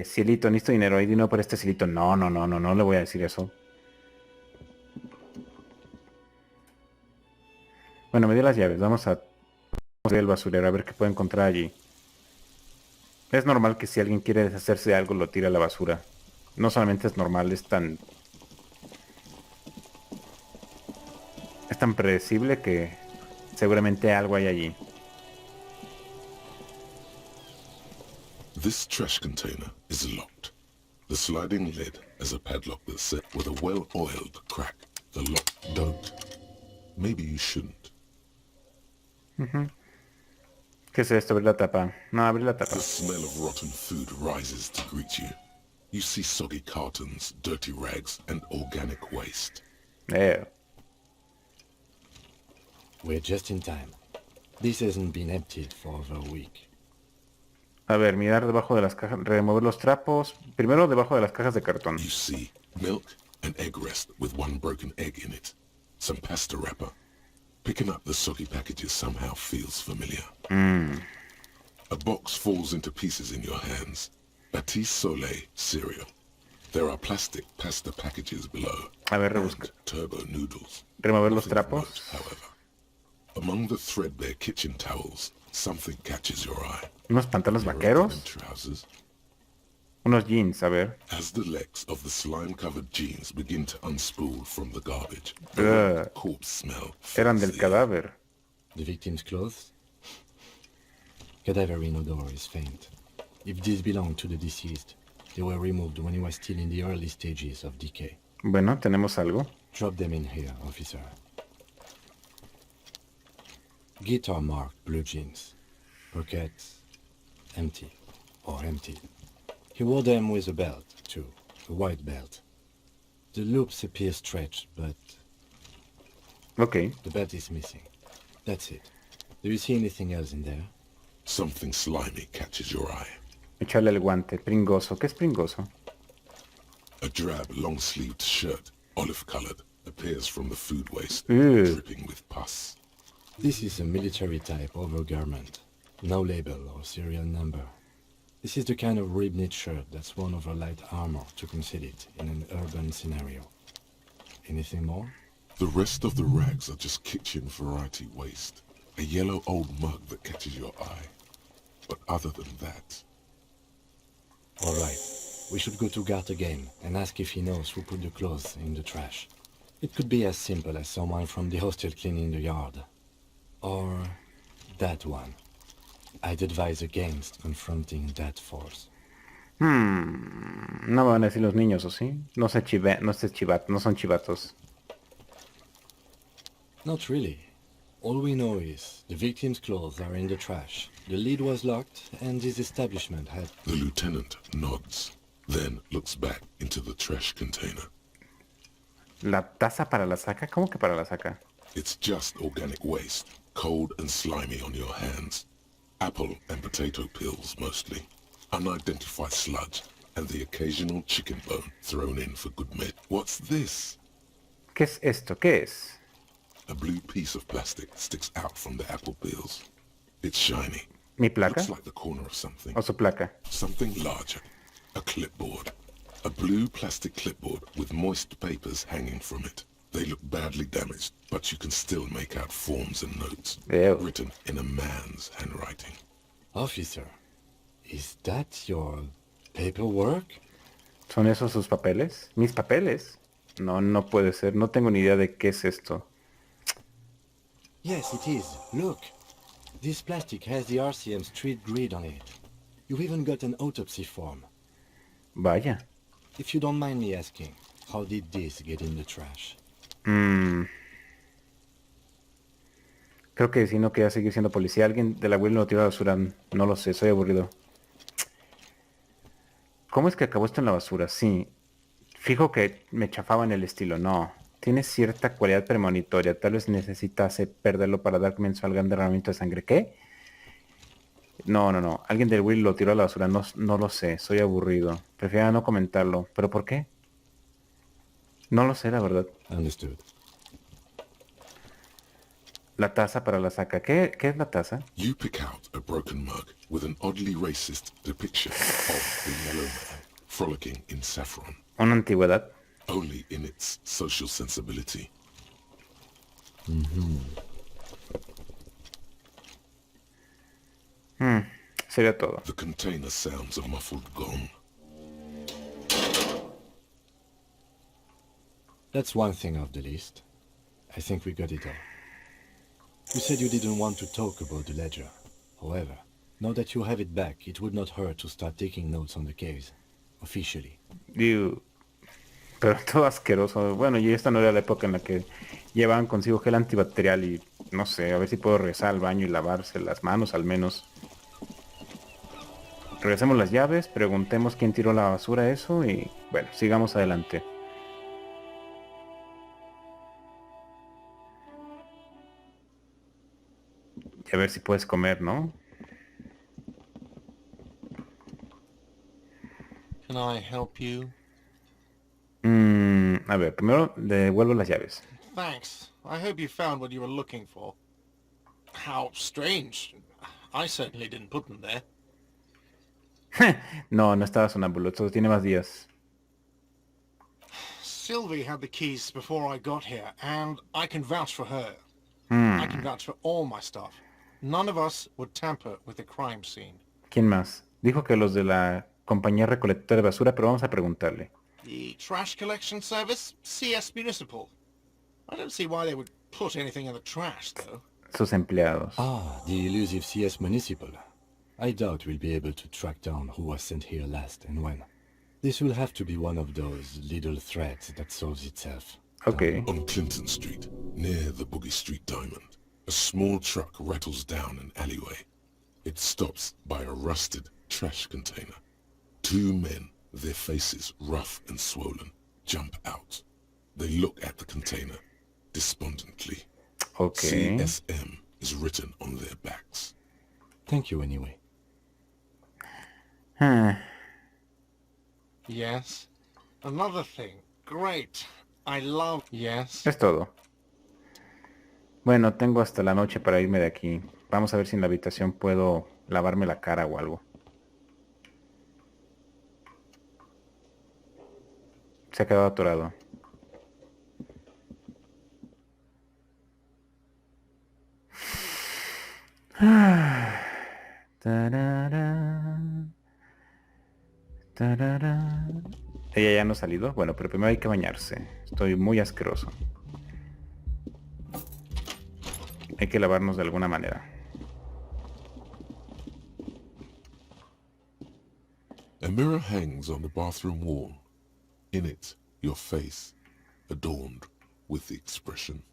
Cielito, necesito dinero. ¿Hay dinero para este cielito? No le voy a decir eso. Bueno, me dio las llaves. Vamos a el basurero a ver qué puedo encontrar allí. Es normal que si alguien quiere deshacerse de algo lo tire a la basura. No solamente es normal, es tan predecible que seguramente algo hay allí. This trash container is locked. The sliding lid has a padlock that's set with a well-oiled crack. The lock don't. Maybe you shouldn't. ¿Qué es esto? Abrir la tapa. No, abrir la tapa. The smell of rotten food rises to greet you. You see soggy cartons, dirty rags, and organic waste. We're just in time. This hasn't been emptied for over a week. A ver, mirar debajo de las cajas, remover los trapos. Primero debajo de las cajas de cartón. You see milk and egg rest with one broken egg in it. Some pasta wrapper. Picking up the soggy packages somehow feels familiar. A box falls into pieces in your hands. Batiste Soleil cereal. There are plastic pasta packages below. A ver, rebusca. Turbo noodles. Remover los Nothing of trapos. note, however. Among the threadbare kitchen towels, something catches your eye. Unos pantalones Pair of vaqueros. linen trousers. Unos jeans, a ver. As the legs of the slime-covered jeans begin to unspool from the garbage, Ugh. the corpse smell Eran fills del the air. cadáver. The victim's clothes? Cadaverine odor is faint. If these belong to the deceased, they were removed when he was still in the early stages of decay. Bueno, tenemos algo. Drop them in here, officer. Guitar marked blue jeans. Pockets empty or emptied. He wore them with a belt, too. A white belt. The loops appear stretched, but Ok. the belt is missing. That's it. Do you see anything else in there? Something slimy catches your eye. Echarle el guante. Pringoso. ¿Qué es pringoso? A drab, long-sleeved shirt, olive-colored, appears from the food waste, Ew. dripping with pus. This is a military-type overgarment. No label or serial number. This is the kind of rib-knit shirt that's worn over light armor to conceal it in an urban scenario. Anything more? The rest of the rags are just kitchen variety waste. A yellow old mug that catches your eye. But other than that... All right. We should go to Gart again and ask if he knows who put the clothes in the trash. It could be as simple as someone from the hostel cleaning the yard. Or that one. I'd advise against confronting that force. No van a decir los niños, ¿o sí? No son chivatos. Not really. All we know is the victim's clothes are in the trash. The lid was locked and this establishment had... The lieutenant nods, then looks back into the trash container. ¿La taza para la saca? ¿Cómo que para la saca? It's just organic waste, cold and slimy on your hands. Apple and potato peels mostly. Unidentified sludge, and the occasional chicken bone thrown in for good measure. What's this? ¿Qué es esto? ¿Qué es? A blue piece of plastic sticks out from the apple peels. It's shiny. ¿Mi placa? Looks like the corner of something. ¿O su placa? Something larger. A clipboard. A blue plastic clipboard with moist papers hanging from it. They look badly damaged, but you can still make out forms and notes. Ew. Written in a man's handwriting. Officer, is that your paperwork? ¿Son esos sus papeles? ¿Mis papeles? No, no puede ser. No tengo ni idea de qué es esto. Yes, it is. Look. This plastic has the RCM street grid on it. You even got an autopsy form. Vaya. If you don't mind me asking, how did this get in the trash? Creo que si no quería seguir siendo policía. Alguien de la Will lo tiró a la basura. No lo sé, soy aburrido. ¿Cómo es que acabó esto en la basura? Sí. Fijo que me chafaba en el estilo. No. Tiene cierta cualidad premonitoria. Tal vez necesitase perderlo para dar comienzo al gran derramamiento de sangre. ¿Qué? No. Alguien del Will lo tiró a la basura. No lo sé. Soy aburrido. Prefiero no comentarlo. ¿Pero por qué? No lo sé, la verdad. Understood. La taza para la saca. ¿Qué es la taza? You pick out a broken mug with an oddly racist depiction of the yellow man frolicking in saffron. Una antigüedad. Only in its social sensibility. Sería todo. The container sounds a muffled gong. That's one thing off the list. I think we got it all. You said you didn't want to talk about the ledger. However, now that you have it back, it would not hurt to start taking notes on the case. Officially. Digo, pero todo asqueroso. Bueno, y esta no era la época en la que llevaban consigo gel antibacterial y no sé, a ver si puedo regresar al baño y lavarse las manos al menos. Regresemos las llaves, preguntemos quién tiró la basura, eso, y bueno, sigamos adelante. Y a ver si puedes comer, ¿no? Can I help you? A ver, primero le devuelvo las llaves. Thanks. I hope you found what you were looking for. How strange. I certainly didn't put them there. No, no estaba sonámbulo, esto tiene más días. Sylvie had the keys before I got here, and I can vouch for her. I can vouch for all my stuff. None of us would tamper with the crime scene. ¿Quién más? Dijo que los de la compañía recolectora de basura, pero vamos a preguntarle. The trash collection service? CS Municipal. I don't see why they would put anything in the trash, though. Sus empleados. Ah, the elusive CS Municipal. I doubt we'll be able to track down who was sent here last and when. This will have to be one of those little threads that solves itself. Okay. On Clinton Street, near the Boogie Street Diamond, a small truck rattles down an alleyway. It stops by a rusted trash container. Two men, their faces rough and swollen, jump out. They look at the container despondently. Okay. CSM is written on their backs. Thank you anyway. Yes. Another thing. Great. I love... Yes. Es todo. Bueno, tengo hasta la noche para irme de aquí. Vamos a ver si en la habitación puedo lavarme la cara o algo. Se ha quedado atorado. Tararán, tararán. Ella ya no ha salido. Bueno, pero primero hay que bañarse. Estoy muy asqueroso. Hay que lavarnos de alguna manera. A mirror hangs on the bathroom wall. In it, your face, adorned with the expression.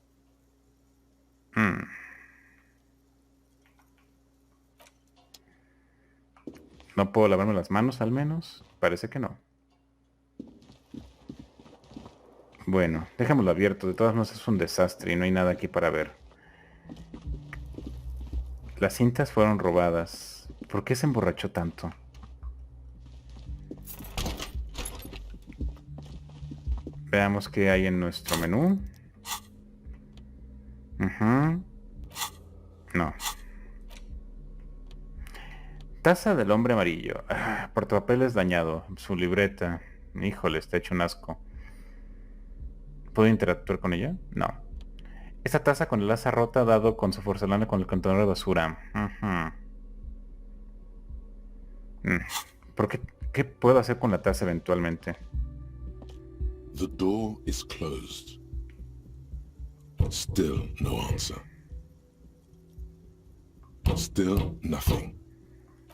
¿No puedo lavarme las manos al menos? Parece que no. Bueno, dejémoslo abierto. De todas maneras es un desastre y no hay nada aquí para ver. Las cintas fueron robadas. ¿Por qué se emborrachó tanto? Veamos qué hay en nuestro menú. No. Taza del hombre amarillo. Portapapeles dañado. Su libreta. Híjole, está hecho un asco. ¿Puedo interactuar con ella? No. Esta taza con el asa rota dado con su porcelana con el contenedor de basura. ¿Por qué? ¿Qué puedo hacer con la taza eventualmente? The door is closed. Still no answer. Still nothing.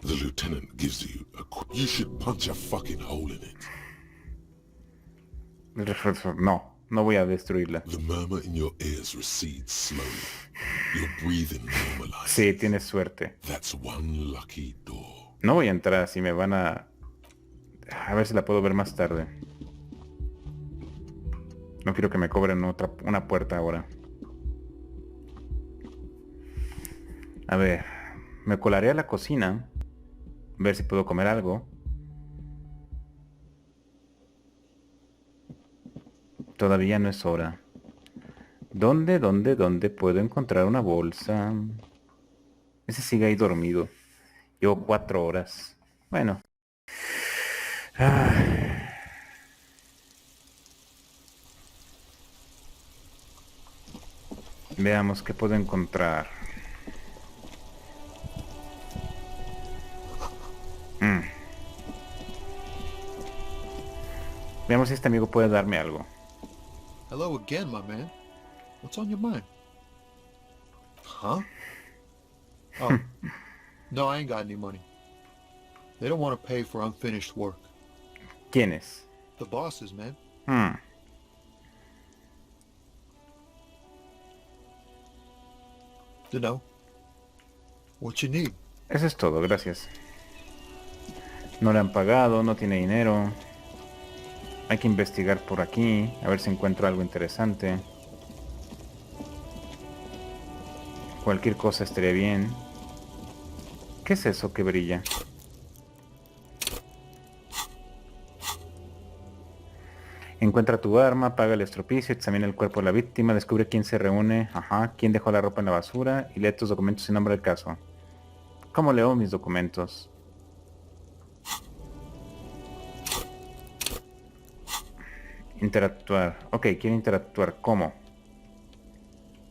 The lieutenant gives you a... You should punch a fucking hole in it. No, no voy a destruirla. The murmur in your ears recedes slowly. Your breathing normalizes. Sí, tienes suerte. That's one lucky door. No voy a entrar si me van a... A ver si la puedo ver más tarde. No quiero que me cobren una puerta ahora. A ver, me colaré a la cocina. Ver si puedo comer algo. Todavía no es hora. ¿Dónde puedo encontrar una bolsa? Ese sigue ahí dormido. Llevo 4 horas. Bueno. Veamos qué puedo encontrar. Veamos si este amigo puede darme algo. Hello again, my man. What's on your mind? Huh? Oh. No, I ain't got any money. They don't want to pay for unfinished work. ¿Quién es? The bosses, man. You know, what you need. Eso es todo, gracias. No le han pagado, no tiene dinero. Hay que investigar por aquí, a ver si encuentro algo interesante. Cualquier cosa estaría bien. ¿Qué es eso que brilla? Encuentra tu arma, paga el estropicio, examina el cuerpo de la víctima, descubre quién se reúne, quién dejó la ropa en la basura y lee tus documentos sin nombre del caso. ¿Cómo leo mis documentos? Interactuar. Ok, quiero interactuar. ¿Cómo?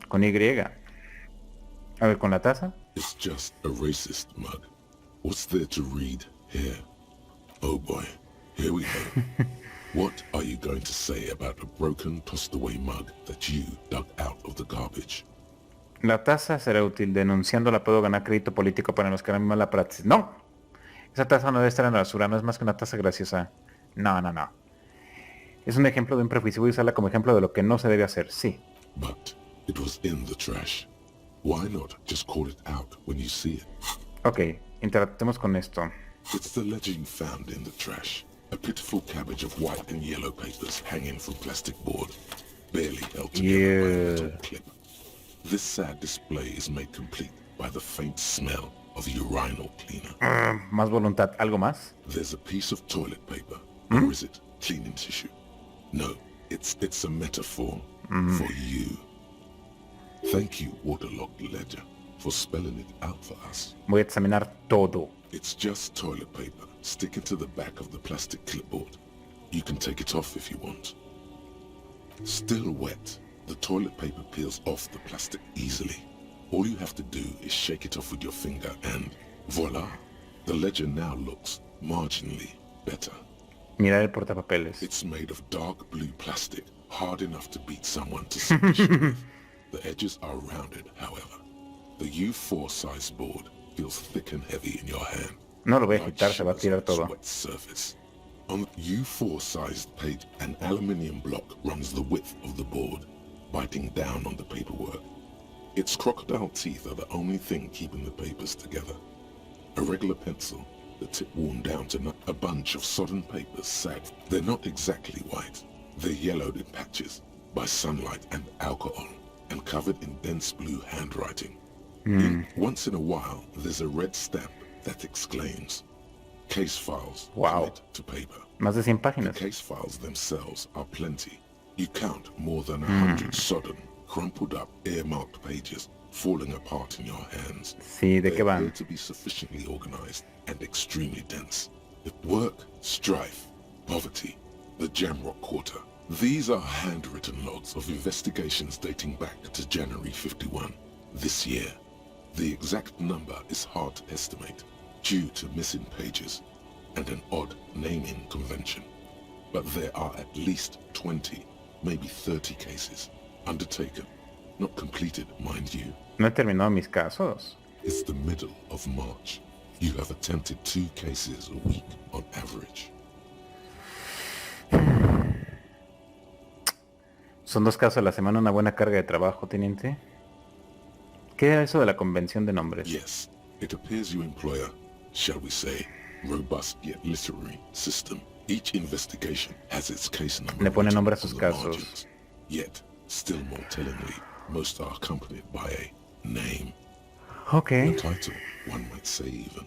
Con Y. A ver, ¿con la taza? It's just a racist mug. What's there to read here? Oh boy, here we go. What are you going to say about a broken, tossed-away mug that you dug out of the garbage? La taza será útil. Denunciándola puedo ganar crédito político para los que ahora mismo la praxis. ¡No! Esa taza no debe estar en la basura. No es más que una taza graciosa. No. Es un ejemplo de un prejuicio. Voy a usarla como ejemplo de lo que no se debe hacer. Sí. But it was in the trash. Why not just call it out when you see it? Ok, interactuemos con esto. It's the legend found in the trash. A pitiful cabbage of white and yellow papers hanging from plastic board, barely held together by a metal clip. This sad display is made complete by the faint smell of urinal cleaner. Más voluntad. ¿Algo más? There's a piece of toilet paper. Or is it cleaning tissue? No, it's a metaphor for you. Thank you, waterlogged ledger, for spelling it out for us. Voy a examinar todo. It's just toilet paper. Stick it to the back of the plastic clipboard. You can take it off if you want. Still wet, the toilet paper peels off the plastic easily. All you have to do is shake it off with your finger and voila! The ledger now looks marginally better. Mirar el portapapeles. It's made of dark blue plastic, hard enough to beat someone to submission with. The edges are rounded, however. The U4 size board feels thick and heavy in your hand. No lo voy a quitar, se va a tirar todo. Surface. On the U4 sized page, an aluminium block runs the width of the board, biting down on the paperwork. Its crocodile teeth are the only thing keeping the papers together. A regular pencil, the tip worn down to a bunch of sodden papers sagged. They're not exactly white. They're yellowed in patches by sunlight and alcohol, and covered in dense blue handwriting. Once in a while, there's a red stamp that exclaims, case files. Wow. To paper. Más de 100 páginas. The case files themselves are plenty. You count more than 100 sodden, crumpled up, earmarked pages falling apart in your hands. Sí, ¿de qué van? They appear to be sufficiently organized and extremely dense. Work, strife, poverty, the Jamrock Quarter. These are handwritten logs of investigations dating back to January 51, this year. The exact number is hard to estimate, due to missing pages and an odd naming convention. But there are at least 20, maybe 30 cases, undertaken, not completed, mind you. No he terminado mis casos. It's the middle of March. You have attempted 2 cases a week on average. Son 2 casos a la semana, una buena carga de trabajo, teniente. ¿Qué era eso de la convención de nombres? Yes, it appears you employ a, shall we say, robust yet literary system. Each investigation has its case number. Le pone nombre a sus casos. Margins. Yet, still more tellingly, most are accompanied by a name. Okay. A title, one might say even.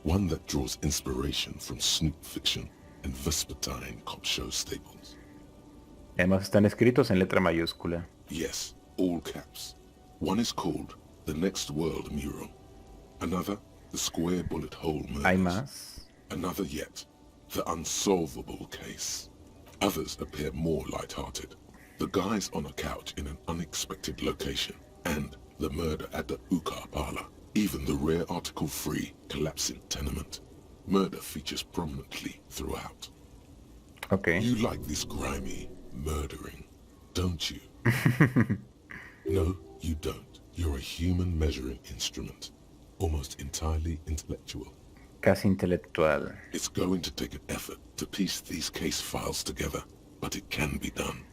One that draws inspiration from snoop fiction and vespertine cop show staples. Además están escritos en letra mayúscula. Yes, all caps. One is called The Next World Mural. Another, The Square Bullet Hole Murders. ¿Hay más? Another yet, The Unsolvable Case. Others appear more light-hearted. The guys on a couch in an unexpected location, and the murder at the hookah parlor. Even the rare article-free collapsing tenement. Murder features prominently throughout. Ok. You like this grimy murdering, don't you? No, you don't. You're a human measuring instrument, almost entirely intellectual. Casi intelectual. It's going to take an effort to piece these case files together, but it can be done.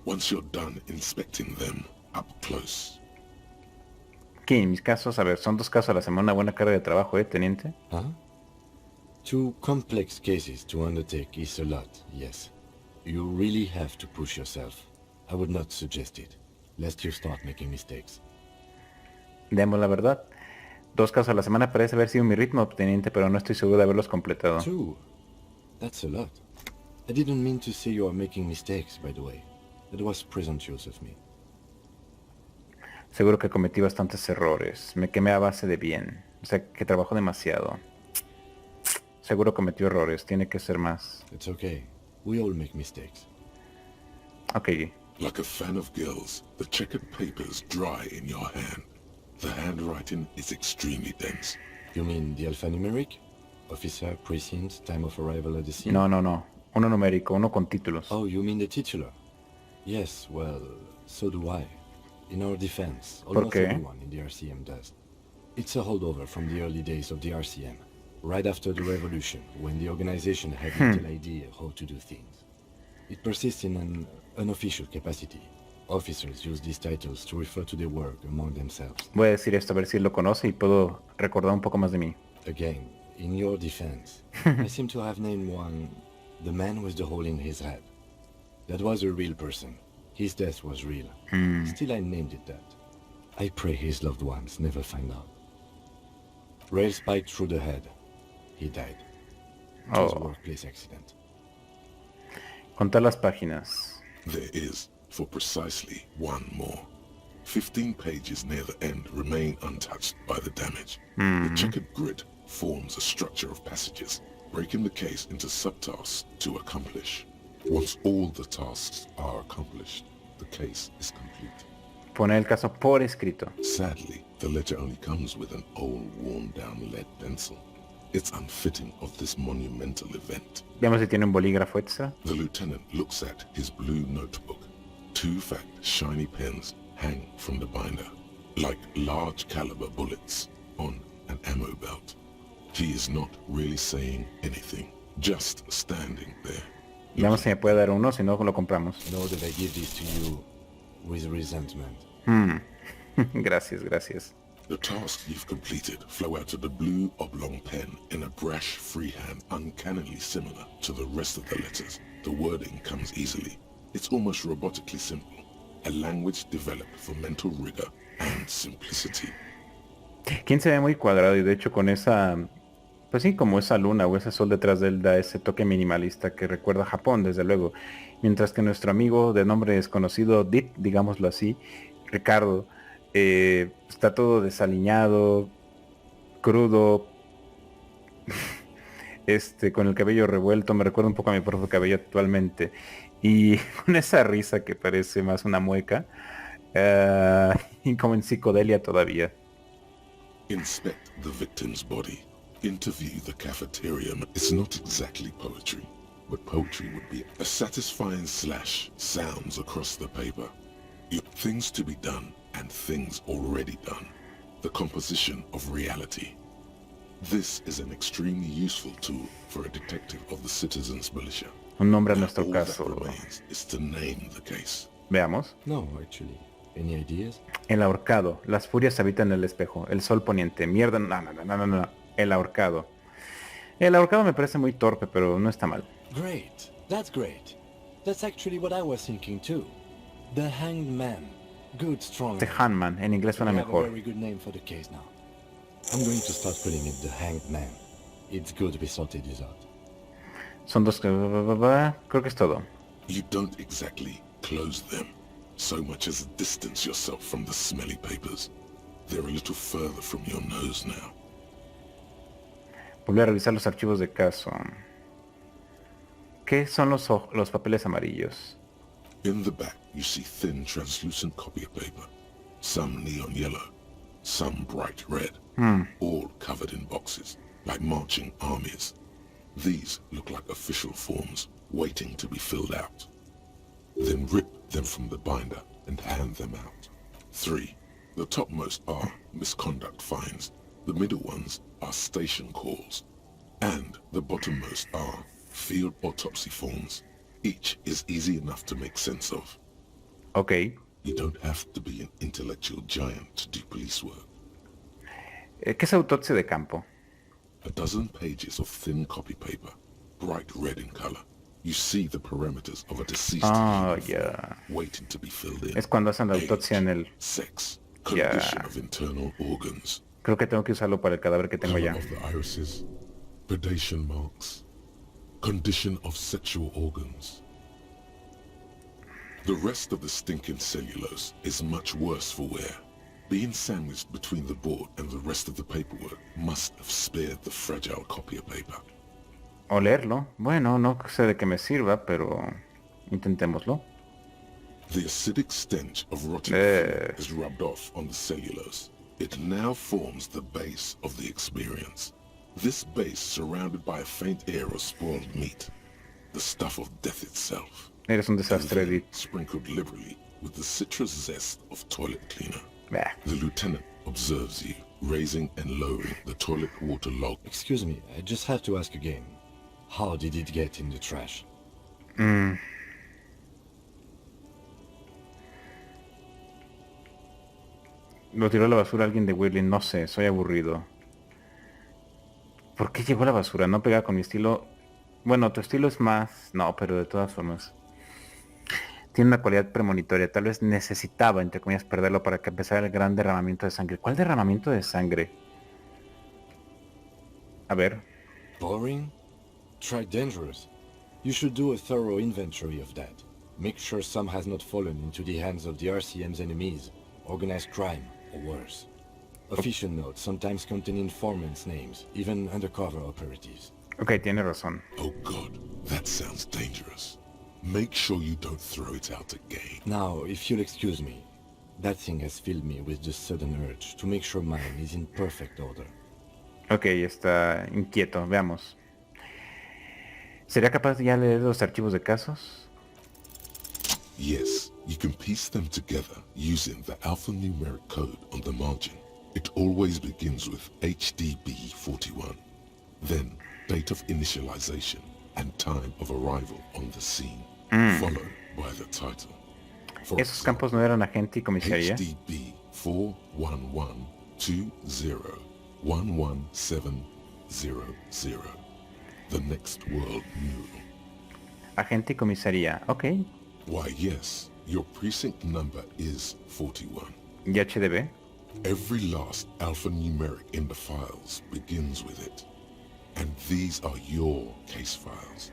Once you're done inspecting them up close. ¿Qué? Mis casos, a ver, son 2 casos a la semana, una buena carga de trabajo, teniente. Huh? 2 complex cases to undertake is a lot, yes. You really have to push yourself. I would not suggest it, lest you start making mistakes. Demos la verdad. 2 casos a la semana parece haber sido mi ritmo, teniente, pero no estoy seguro de haberlos completado. 2? That's a lot. I didn't mean to say you are making mistakes, by the way. That was presumptuous of me. Seguro que cometí bastantes errores. Me quemé a base de bien. O sea, que trabajo demasiado. Seguro cometió errores. Tiene que ser más. It's okay. We all make mistakes. Ok. Like a fan of girls, the checkered papers dry in your hand. The handwriting is extremely dense. You mean the alphanumeric? Officer, precinct, time of arrival at the scene? No. Uno numérico, uno con títulos. Oh, you mean the titular? Yes, well, so do I. In our defense, almost everyone in the RCM does. It's a holdover from the early days of the RCM, right after the revolution, when the organization had little idea how to do things. It persists in an unofficial capacity. Officers use these titles to refer to their work among themselves. Voy a decir esto a ver si lo conoce y puedo recordar un poco más de mí. Again, in your defense, I seem to have named one, the man with the hole in his head. That was a real person. His death was real. Still I named it that. I pray his loved ones never find out. Rail spiked through the head. He died. It was a workplace accident. Contar las páginas. There is, for precisely one more. 15 pages near the end remain untouched by the damage. The checkered grid forms a structure of passages, breaking the case into subtasks to accomplish. Once all the tasks are accomplished, the case is complete. Poner el caso por escrito. Sadly, the letter only comes with an old, worn-down lead pencil. It's unfitting of this monumental event. Veamos si tiene un bolígrafo extra. The lieutenant looks at his blue notebook. 2 fat, shiny pens hang from the binder, like large caliber bullets on an ammo belt. He is not really saying anything, just standing there. Veamos si me puede dar uno, si no lo compramos. Know that I give this to you with resentment. Gracias. The tasks you've completed flow out of the blue oblong pen in a brash freehand uncannily similar to the rest of the letters. The wording comes easily. It's almost robotically simple. A language developed for mental rigor and simplicity. Quien se ve muy cuadrado y de hecho con esa... Pues sí, como esa luna o ese sol detrás de él da ese toque minimalista que recuerda a Japón, desde luego. Mientras que nuestro amigo de nombre desconocido, Dit, digámoslo así, Ricardo, está todo desaliñado, crudo, con el cabello revuelto, me recuerda un poco a mi propio cabello actualmente. Y con esa risa que parece más una mueca, y como en psicodelia todavía. Inspect the victim's body. Interview the cafeteria. It's not exactly poetry, but poetry would be a satisfying slash sounds across the paper. Things to be done and things already done. The composition of reality. This is an extremely useful tool for a detective of the citizens' militia. Un nombre a nuestro All caso. that remains is to name the case. Veamos. No, actually. Any ideas? El ahorcado. Las furias habitan el espejo. El sol poniente. Mierda. No. El ahorcado. El ahorcado me parece muy torpe, pero no está mal. Great. That's great. That's actually what I was thinking too. The Hanged Man. Good, strong. The Hangman. En inglés suena We have a mejor. very good name for the case now. I'm going to start calling it the Hanged Man. It's good we sorted this out. Son 2... Creo que es todo. You don't exactly close them, so much as distance yourself from the smelly papers. They're a little further from your nose now. Volver a revisar los archivos de caso. ¿Qué son los papeles amarillos? In the back, you see thin, translucent copy of paper. Some neon yellow, some bright red, all covered in boxes, like marching armies. These look like official forms, waiting to be filled out. Then rip them from the binder and hand them out. 3. The topmost are misconduct fines. The middle ones are station calls. And the bottommost are field autopsy forms. Each is easy enough to make sense of. Ok. You don't have to be an intellectual giant to do police work. ¿Qué es autopsia de campo? A dozen pages of thin copy paper, bright red in color. You see the parameters of a deceased human form waiting to be filled in. Es cuando hacen la autopsia en el... Sex, condition of internal organs. Creo que tengo que usarlo para el cadáver que tengo ya. Color of the irises, predation marks, condition of sexual organs. The rest of the stinking cellulose is much worse for wear. Being sandwiched between the board and the rest of the paperwork must have spared the fragile copier paper. Olerlo. Bueno, no sé de qué me sirva, pero intentémoslo. The acidic stench of rotting food is rubbed off on the cellulose. It now forms the base of the experience. This base surrounded by a faint air of spoiled meat. The stuff of death itself. Eres un desastre, Edith. Sprinkled liberally with the citrus zest of toilet cleaner. Bah. The lieutenant observes you, raising and lowering the toilet water log. Excuse me, I just have to ask again. How did it get in the trash? Lo tiró a la basura alguien de Whirling, no sé, soy aburrido. ¿Por qué llegó a la basura? No pega con mi estilo. Bueno, tu estilo es más... No, pero de todas formas. Tiene una cualidad premonitoria. Tal vez necesitaba, entre comillas, perderlo para que empezara el gran derramamiento de sangre. ¿Cuál derramamiento de sangre? A ver. Boring? Try dangerous. You should do a thorough inventory of that. Make sure some has not fallen into the hands of the RCM's enemies, organized crime, or worse. Official notes sometimes contain informants' names, even undercover operatives. Ok, tiene razón. Oh God, that sounds dangerous. Make sure you don't throw it out again. Now, if you'll excuse me, that thing has filled me with the sudden urge to make sure mine is in perfect order. Ok, está inquieto, veamos. ¿Sería capaz de ya leer los archivos de casos? Yes, you can piece them together using the alphanumeric code on the margin. It always begins with HDB41, then date of initialization and time of arrival on the scene, followed by the title. For ¿Esos campos no eran agente y comisaría? HDB 41120111700. The next world mural. Agente y comisaría, ok. Why yes, your precinct number is 41. ¿Y HDB? Every last alphanumeric in the files begins with it. And these are your case files.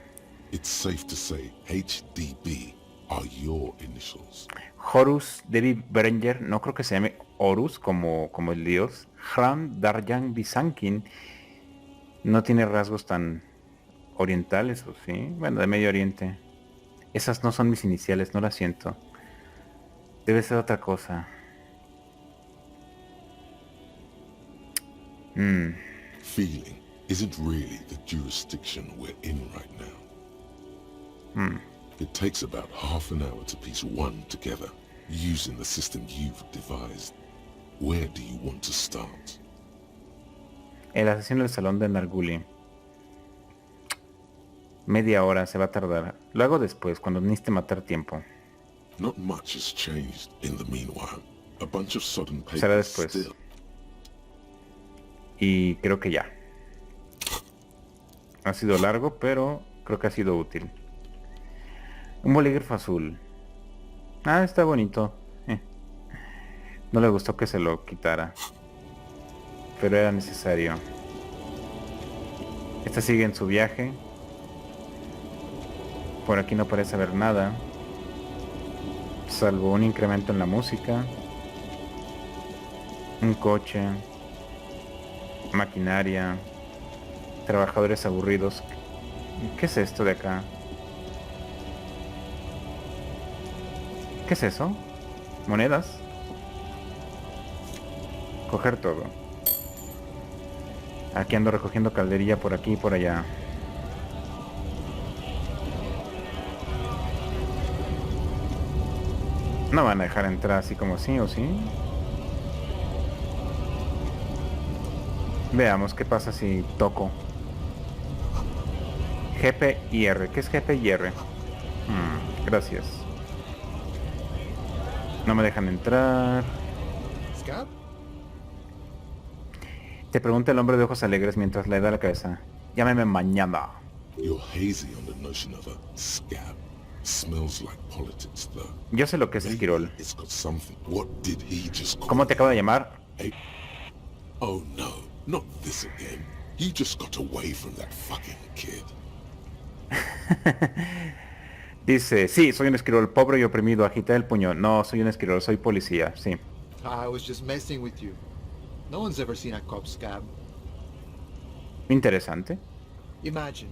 It's safe to say HDB are your initials. Horus Devi Berenger, no creo que se llame Horus como el dios. Hram Darjan Bisankin no tiene rasgos tan orientales, ¿o sí? Bueno, de Medio Oriente. Esas no son mis iniciales, no las siento. Debe ser otra cosa. Feeling isn't really the jurisdiction we're in right now. It takes about half an hour to piece one together, using the system you've devised. Where do you want to start? El asesino del salón de Narguli. Media hora se va a tardar. Lo hago después, cuando necesite matar tiempo. Not much has changed in the meanwhile. A bunch of sodden papers Será después. still. Y creo que ya. Ha sido largo, pero creo que ha sido útil. Un bolígrafo azul. Ah, está bonito. No le gustó que se lo quitara. Pero era necesario. Esta sigue en su viaje. Por aquí no parece haber nada. Salvo un incremento en la música. Un coche. Maquinaria. Trabajadores aburridos. ¿Qué es esto de acá? ¿Qué es eso? ¿Monedas? Coger todo. Aquí ando recogiendo calderilla por aquí y por allá. No van a dejar entrar así como sí o sí. Veamos qué pasa si toco. GP y R. ¿Qué es GP y R? Gracias. No me dejan entrar. Scab? Te pregunta el hombre de ojos alegres mientras le da la cabeza. Llámeme mañana. You're hazy on the notion of a scab. Smells like politics, though. Yo sé lo que es esquirol. It's got something. What did he just call ¿Cómo te acabo de llamar? Oh no, not this again. He just got away from that fucking kid. Dice, sí, soy un esquirol pobre y oprimido. Agita el puño. No, soy un esquirol, soy policía. Sí. I was just messing with you. No one's ever seen a cop, Scab. Interesante. Imagine,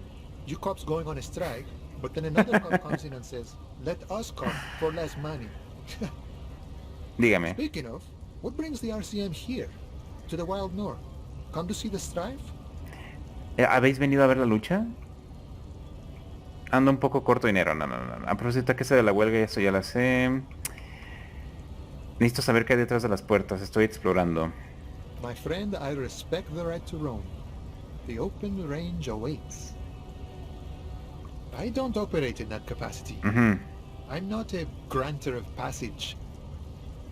you cops going on a strike, but then another cop comes in and says, let us cop for less money. Dígame. Speaking of, what brings the RCM here? To the Wild North? Come to see the strife? ¿Habéis venido a ver la lucha? Ando un poco corto de dinero. No. A propósito, que sé de la huelga, eso ya la sé. Necesito saber qué hay detrás de las puertas. Estoy explorando. My friend, I respect the right to roam. The open range awaits. I don't operate in that capacity. I'm not a granter of passage.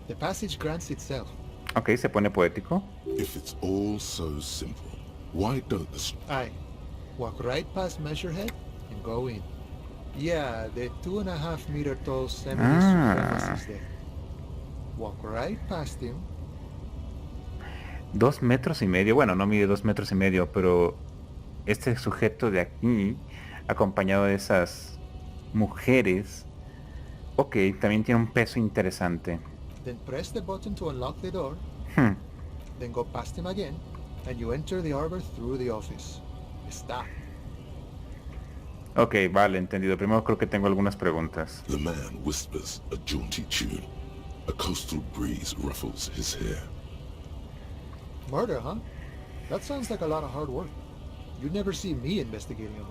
The passage grants itself. Ok, se pone poético. If it's all so simple, why don't the... Aye. Walk right past Measurehead and go in. Yeah, the 2.5 meter tall semi-supremacist there. Walk right past him. 2 metros y medio. Bueno, no mide 2 metros y medio, pero este sujeto de aquí, acompañado de esas mujeres, ok, también tiene un peso interesante. Then press the button to unlock the door. Then go past him again, and you enter the arbor through the office. Está. Ok, vale, entendido. Primero creo que tengo algunas preguntas. The man whispers a jaunty tune. A coastal breeze ruffles his hair. Murder, huh? That sounds like a lot of hard work. You'd never see me investigating a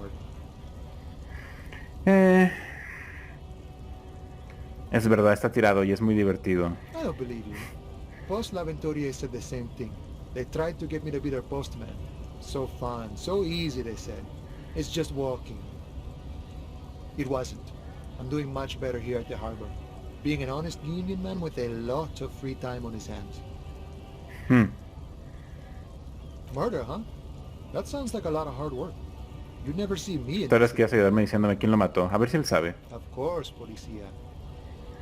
murder. Es verdad, está tirado y es muy divertido. I don't believe you. Post L'Aventurier said the same thing. They tried to get me to be their postman. So fun, so easy, they said. It's just walking. It wasn't. I'm doing much better here at the harbor. Being an honest union man with a lot of free time on his hands. Murder, huh? That sounds like a lot of hard work. You'd never see me. Tú eres que vas a ayudarme diciéndome quién lo mató. A ver si él sabe. Of course, policía.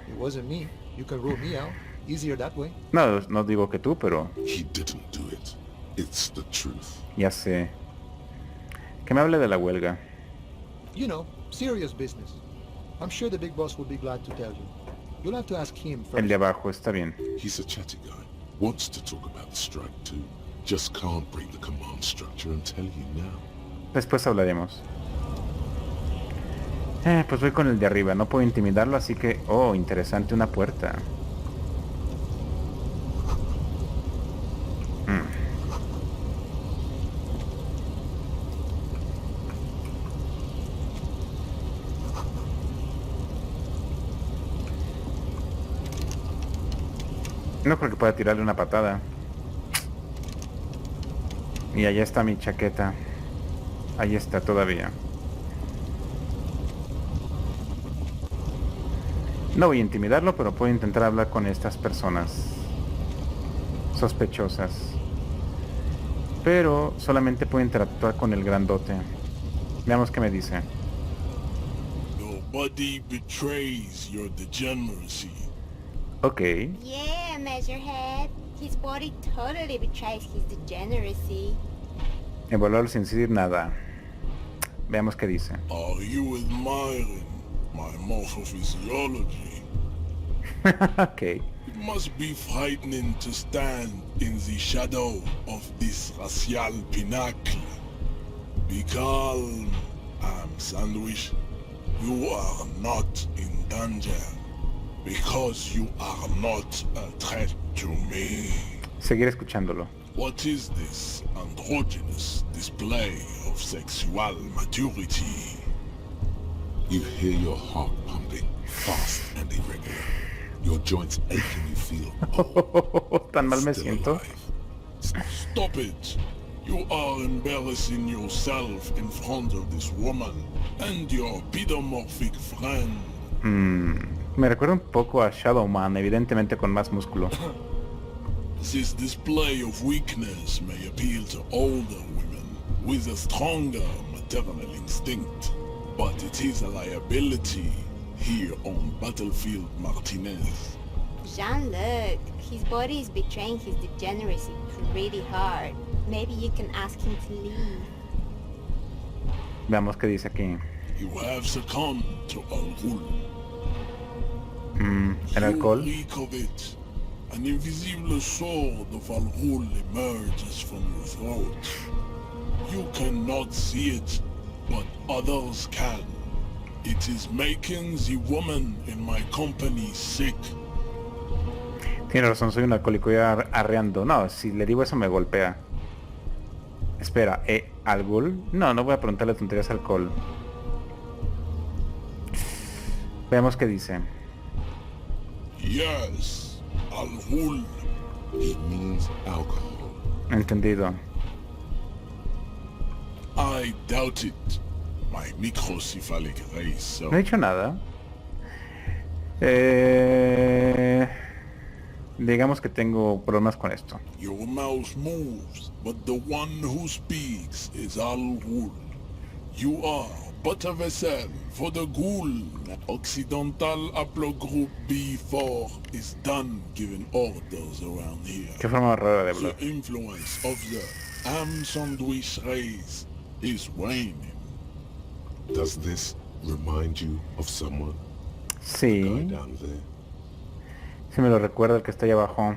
It wasn't me. You can rule me out. Easier that way. No, no digo que tú, pero... He didn't do it. It's the truth. Ya sé. Que me hable de la huelga. You know, serious business. I'm sure the big boss will be glad to tell you. You'll have to ask him first. El de abajo, está bien. He's a chatty guy. Wants to talk about the strike too. Just can't break the command structure and tell you now. Después hablaremos. Pues voy con el de arriba. No puedo intimidarlo, así que... Oh, interesante, una puerta. No creo que pueda tirarle una patada. Y allá está mi chaqueta. Ahí está todavía. No voy a intimidarlo, pero puedo intentar hablar con estas personas sospechosas. Pero solamente puedo interactuar con el grandote. Veamos qué me dice. Nobody betrays your degeneracy. Ok. Yeah, Measurehead. His body totally betrays his degeneracy. Evaluarlo sin decir nada. Veamos qué dice. Are you admiring my morphophysiology? Ok. It must be frightening to stand in the shadow of this racial pinnacle. Be calm, Sandwich. You are not in danger. Because you are not a threat to me. Seguir escuchándolo. What is this androgynous display of sexual maturity? You hear your heart pumping, fast and irregular. Your joints ache and you feel Tan mal me still siento. alive. Stop it! You are embarrassing yourself in front of this woman and your pedomorphic friend. Me recuerda un poco a Shadow Man, evidentemente con más músculo. This display of weakness may appeal to older women with a stronger maternal instinct, but it is a liability here on Battlefield Martinez. Jean-Luc, his body is betraying his degeneracy pretty hard. Maybe you can ask him to leave. Veamos qué dice aquí. You have succumbed to alcohol. El alcohol. You reek of it. An invisible sword of alcohol emerges from your throat. You cannot see it, but others can. It is making the woman in my company sick. Tiene razón, soy un alcohólico y arreando. No, si le digo eso me golpea. Espera, ¿alcohol? No, no voy a preguntarle tonterías al alcohol. Veamos qué dice. Yes, alcohol. He means alcohol. Entendido. I doubt it. My microcephalic race. No he dicho nada. Digamos que tengo problemas con esto. Your mouth moves, but the one who speaks is alcohol. You are but a vessel for the ghoul. Occidental haplogroup B4 is done giving orders around here. Qué forma rara de hablar. The influence of the ham sandwich race is waning. Does this remind you of someone? Sí. The guy down there. Sí me lo recuerda el que está ahí abajo.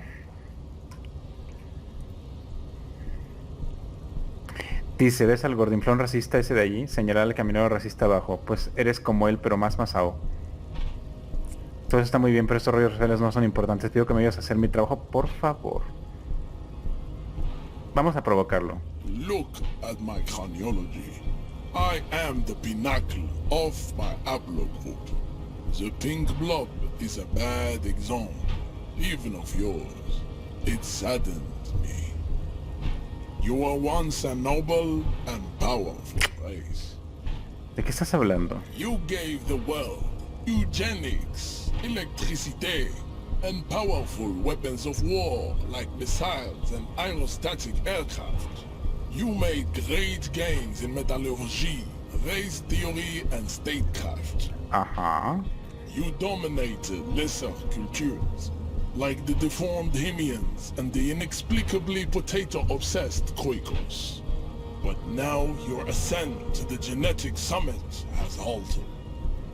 Dice, ¿ves al gordinflón racista ese de allí? Señalar al caminero racista abajo. Pues eres como él, pero más masao. Todo eso está muy bien, pero estos rollos sociales no son importantes. Pido que me ayudes a hacer mi trabajo, por favor. Vamos a provocarlo. Look at my craneology. I am the pinnacle of my haplogroup. The pink blob is a bad example, even of yours. It saddens me. You were once a noble and powerful race. ¿De qué estás hablando? You gave the world eugenics, electricity, and powerful weapons of war like missiles and aerostatic aircraft. You made great gains in metallurgy, race theory, and statecraft. Ajá. You dominated lesser cultures, like the deformed Hemians and the inexplicably potato-obsessed Quakers. But now your ascent to the genetic summit has halted.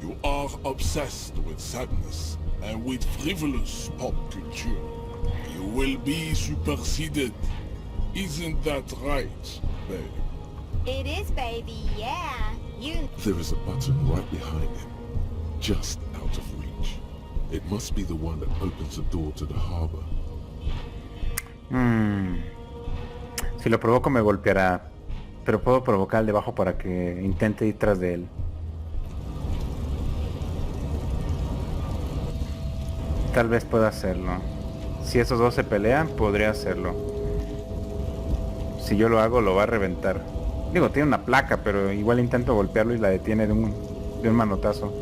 You are obsessed with sadness and with frivolous pop culture. You will be superseded. Isn't that right, babe? It is, baby, yeah. You... There is a button right behind him, just out of reach. It must be the one that opens the door to the harbor. Si lo provoco me golpeará, pero puedo provocar al de abajo para que intente ir tras de él. Tal vez pueda hacerlo. Si esos dos se pelean, podría hacerlo. Si yo lo hago, lo va a reventar. Digo, tiene una placa, pero igual intento golpearlo y la detiene de un manotazo.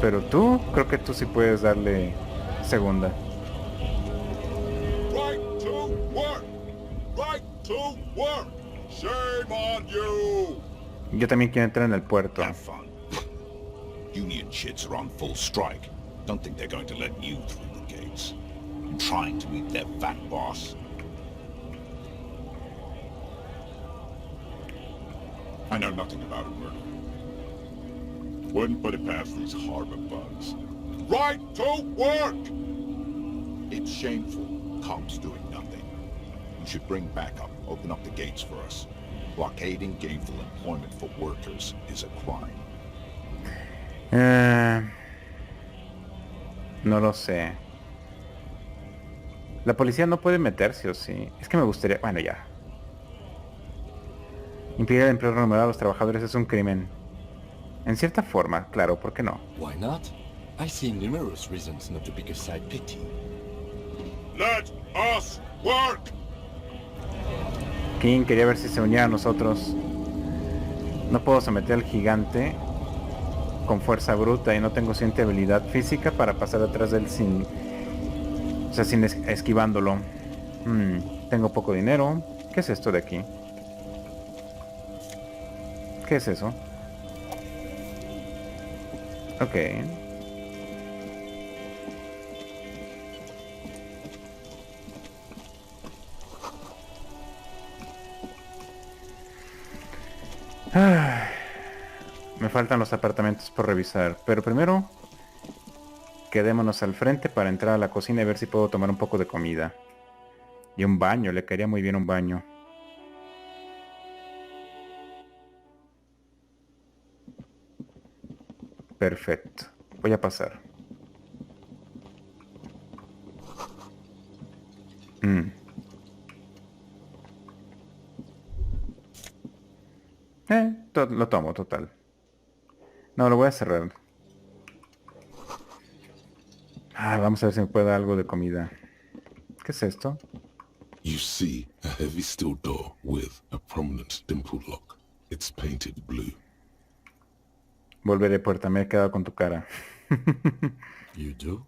Pero tú, creo que tú sí puedes darle segunda. Right to work! Right to work! Shame on you! Yo también quiero entrar en el puerto. Have fun. Union shits are on full strike. Don't think they're going to let you through the gates. I'm trying to eat their fat boss. I know nothing about it, murder. Wouldn't put it past these harbor bugs. Right to work! It's shameful. Cops doing nothing. You should bring backup. Open up the gates for us. Blockading gainful employment for workers is a crime. No lo sé. La policía no puede meterse, ¿o sí? Es que me gustaría... Bueno, ya. Impedir el empleo remunerado a los trabajadores es un crimen. En cierta forma, claro, ¿por qué no? Why not? I see numerous reasons not to pick a side pity. Let us work! King quería ver si se unía a nosotros. No puedo someter al gigante con fuerza bruta y no tengo suficiente habilidad física para pasar atrás de él sin esquivándolo. Tengo poco dinero. ¿Qué es esto de aquí? ¿Qué es eso? Ok. Me faltan los apartamentos por revisar, pero primero quedémonos al frente para entrar a la cocina y ver si puedo tomar un poco de comida. Y un baño, le caería muy bien un baño. Perfecto, voy a pasar. Lo tomo, total. No, lo voy a cerrar. Vamos a ver si me puede dar algo de comida. ¿Qué es esto? You see a heavy steel door with a prominent dimple lock. It's painted blue. Volveré, puerta, me he quedado con tu cara. You do?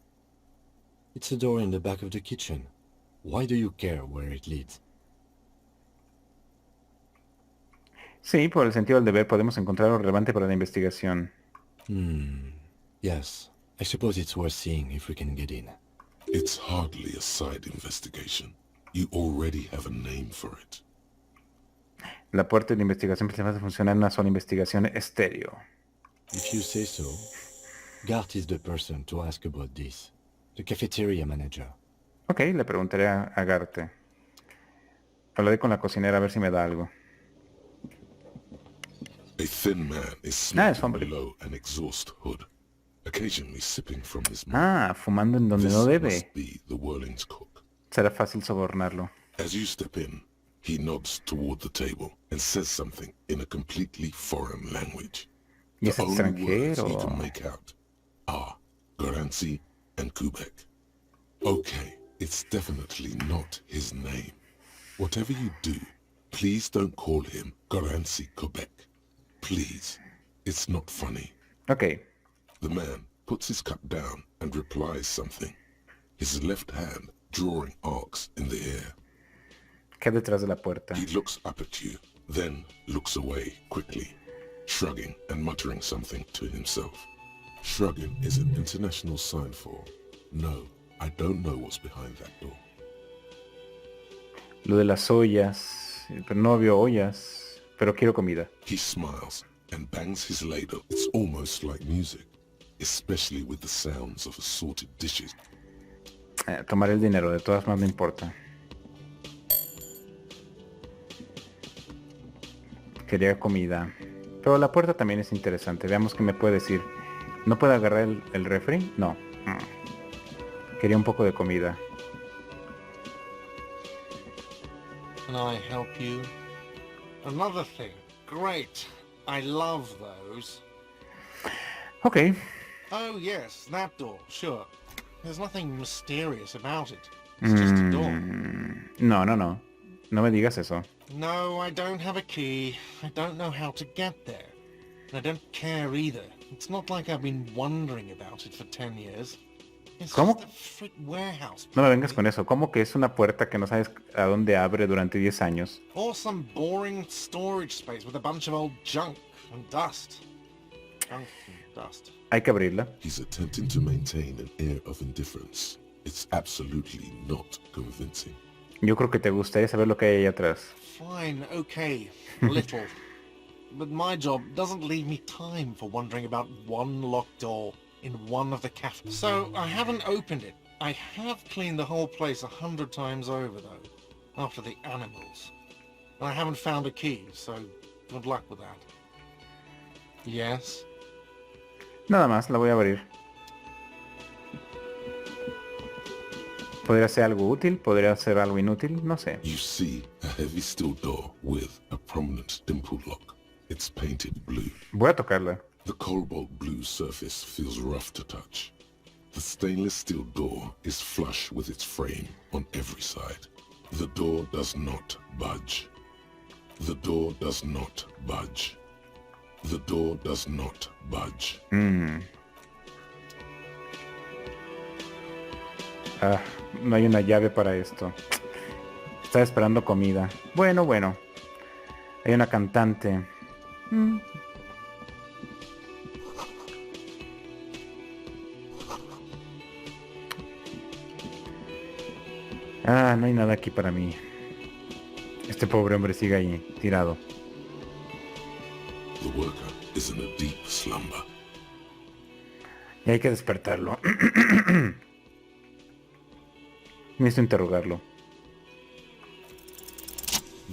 It's a door in the back of the kitchen. Why do you care where it leads? Sí, por el sentido del deber podemos encontrar lo relevante para la investigación. Yes. I suppose it's worth seeing if we can get in. It's hardly a side investigation. You already have a name for it. La puerta de investigación principal funciona en una sola investigación estéreo. If you say so. Gart is the person to ask about this. The cafeteria manager. Ok, le preguntaré a Garte. Hablaré con la cocinera a ver si me da algo. A thin man is smoking below an exhaust hood, occasionally sipping from his mouth. Fumando en donde no debe. Must be the Whirling's cook. Será fácil sobornarlo. As you step in, he nods toward the table and says something in a completely foreign language. ¿Y es The only words extranjero? you can make out are Garancy and Kubek. Okay, it's definitely not his name. Whatever you do, please don't call him Garancy Kubek. Please. It's not funny. Ok. The man puts his cup down and replies something, his left hand drawing arcs in the air. ¿Qué hay detrás de la puerta? He looks up at you, then looks away quickly, shrugging and muttering something to himself. Shrugging is an international sign for, no, I don't know what's behind that door. Lo de las ollas. Pero no veo ollas. Pero quiero comida. He smiles and bangs his ladle. It's almost like music, especially with the sounds of assorted dishes. Tomar el dinero, de todas maneras no importa. Quería comida. Pero la puerta también es interesante. Veamos qué me puede decir. ¿No puedo agarrar el refri? No. Quería un poco de comida. Can I help you? Another thing. Great. I love those. Ok. Oh yes, that door, sure. There's nothing mysterious about it. It's just a door. No. No me digas eso. No, I don't have a key. I don't know how to get there. And I don't care either. It's not like I've been wondering about it for 10 years. It's ¿Cómo? just a frick warehouse. No me vengas con eso. ¿Cómo que es una puerta que no sabes a dónde abre durante 10 años? Or some boring storage space with a bunch of old junk and dust. Junk and dust. Hay que abrirla. He's attempting to maintain an air of indifference. It's absolutely not convincing. Yo creo que te gustaría saber lo que hay ahí atrás. Fine, okay, a little. But my job doesn't leave me time for wondering about one locked door in one of the cafes. So I haven't opened it. I have cleaned the whole place 100 times over though, after the animals. And I haven't found a key, so good luck with that. Yes? Nada más, la voy a abrir. ¿Podría ser algo útil? ¿Podría ser algo inútil? No sé. You see a heavy steel door with a prominent dimple lock. It's painted blue. Voy a tocarla. The cobalt blue smooth surface feels rough to touch. The stainless steel door is flush with its frame on every side. The door does not budge. The door does not budge. The door does not budge. Ah, no hay una llave para esto. Estaba esperando comida. Bueno. Hay una cantante. Ah, no hay nada aquí para mí. Este pobre hombre sigue ahí, tirado. The worker is in a deep slumber. Y hay que despertarlo. Necesito interrogarlo.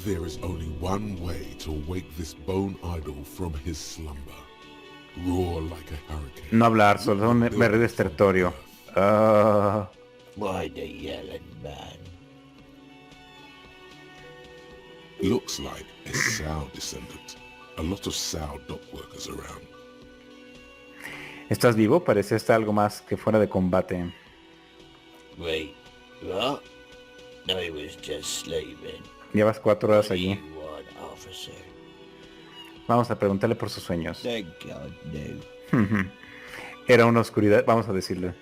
There is only one way to wake this bone idol from his slumber. Roar like a hurricane. No hablar, solo un berrido estertorio. Why the yelling, man? Looks like a Sao descendant. A lot of Sao dock workers around. ¿Estás vivo? Parece estar algo más que fuera de combate. Wait, what? No, he was just sleeping. Llevas 4 horas allí. Officer. Vamos a preguntarle por sus sueños. Thank God, no. Era una oscuridad, vamos a decirle.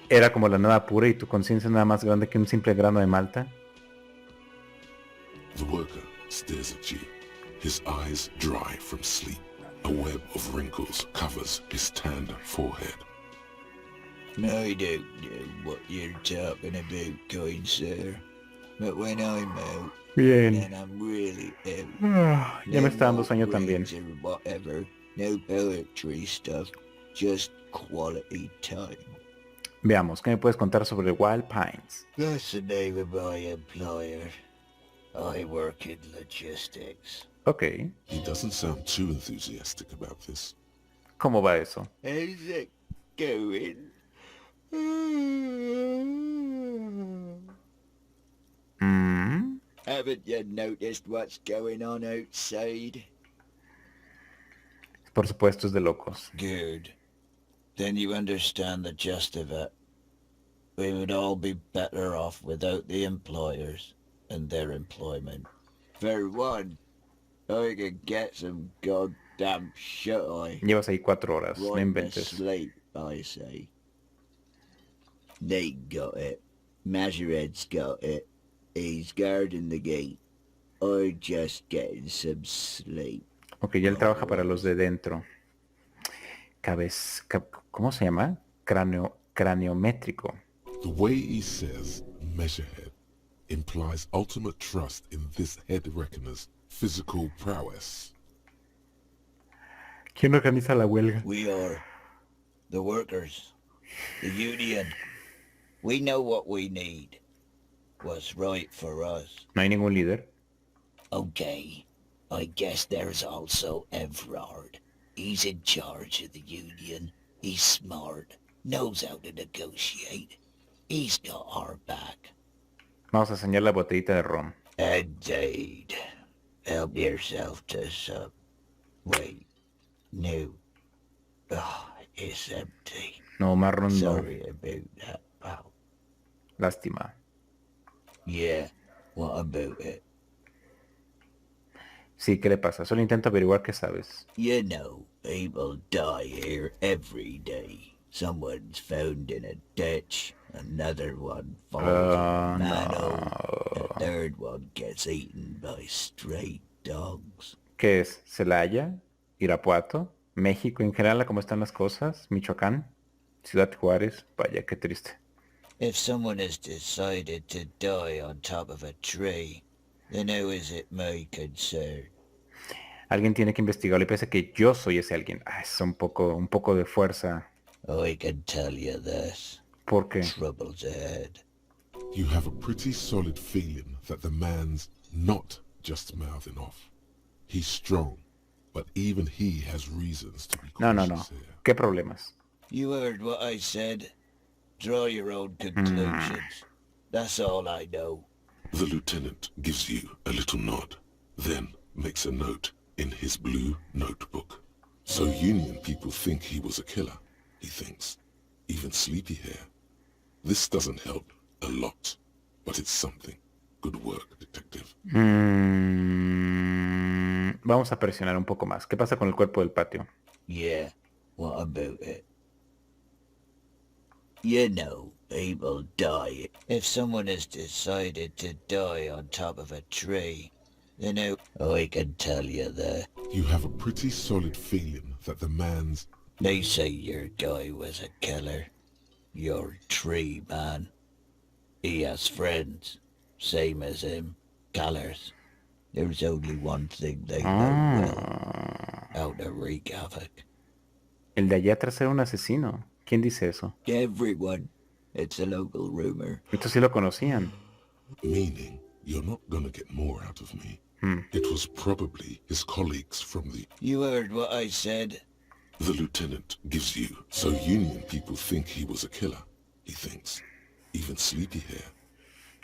Era como la nada pura y tu conciencia nada más grande que un simple grano de malta. The worker stares at you, his eyes dry from sleep. A web of wrinkles covers his tanned forehead. I don't know what you're talking about, kind sir. But when I'm out, Bien. and I'm really out, Ya me está dando sueño también. or whatever, no poetry stuff, just quality time. Veamos, ¿qué me puedes contar sobre Wild Pines? That's the name of my employer. I work in logistics. Ok. He doesn't sound too enthusiastic about this. ¿Cómo va eso? How's it going? Haven't you noticed what's going on outside? Por supuesto, es de locos. Good. Then you understand the gist of it. We would all be better off without the employers and their employment. For one, I could get some goddamn shut-eye. Llevas ahí 4 horas, no Right inventes. sleep, I say. They got it. Majoret's got it. He's guarding the gate. I'm just getting some sleep. Ok, ya él trabaja para los de dentro. ¿Cómo se llama? Craneométrico. The way he says measurehead implies ultimate trust in this head reckoner's physical prowess. ¿Quién organiza la huelga? We are. The workers. The union. We know what we need. What's right for us. ¿No hay ningún líder? Okay. I guess there's also Everard. He's in charge of the union. He's smart. Knows how to negotiate. He's got our back. Vamos a enseñar la botellita de ron. Indeed. Help yourself to some. Wait. No. Oh, it's empty. No, más ron no. Sorry about that, pal. Lástima. Yeah. What about it? Sí, ¿qué le pasa? Solo intento averiguar qué sabes. You know, people die here every day. Someone's found in a ditch. Another one falls in a manhole. The third one gets eaten by stray dogs. ¿Qué es? ¿Celaya? ¿Irapuato? ¿México en general? ¿Cómo están las cosas? ¿Michoacán? ¿Ciudad Juárez? Vaya, qué triste. If someone has decided to die on top of a tree, then how is it my concern? Alguien tiene que investigarlo y parece que yo soy ese alguien. Ah, es un poco de fuerza. I can tell you this. ¿Por qué? Trouble's ahead. You have a pretty solid feeling that the man's not just mouthing off. He's strong, but even he has reasons to be cautious No. here. ¿Qué problemas? You heard what I said. Draw your own conclusions. That's all I know. The lieutenant gives you a little nod, then makes a note in his blue notebook. So Union people think he was a killer, he thinks. Even sleepy hair. This doesn't help a lot, but it's something. Good work, detective. Vamos a presionar un poco más. ¿Qué pasa con el cuerpo del patio? Yeah, what about it? You know, people die. If someone has decided to die on top of a tree, then I can tell you that. You have a pretty solid feeling that the man's... They say your guy was a killer. Your tree man. He has friends, same as him, killers. There's only one thing they know well, how to wreak havoc. El de allá atrás era un asesino. ¿Quién dice eso? Everyone. It's a local rumor. Estos sí lo conocían. Meaning, you're not gonna get more out of me. It was probably his colleagues from the... You heard what I said. The lieutenant gives you. So Union people think he was a killer, he thinks. Even sleepy hair.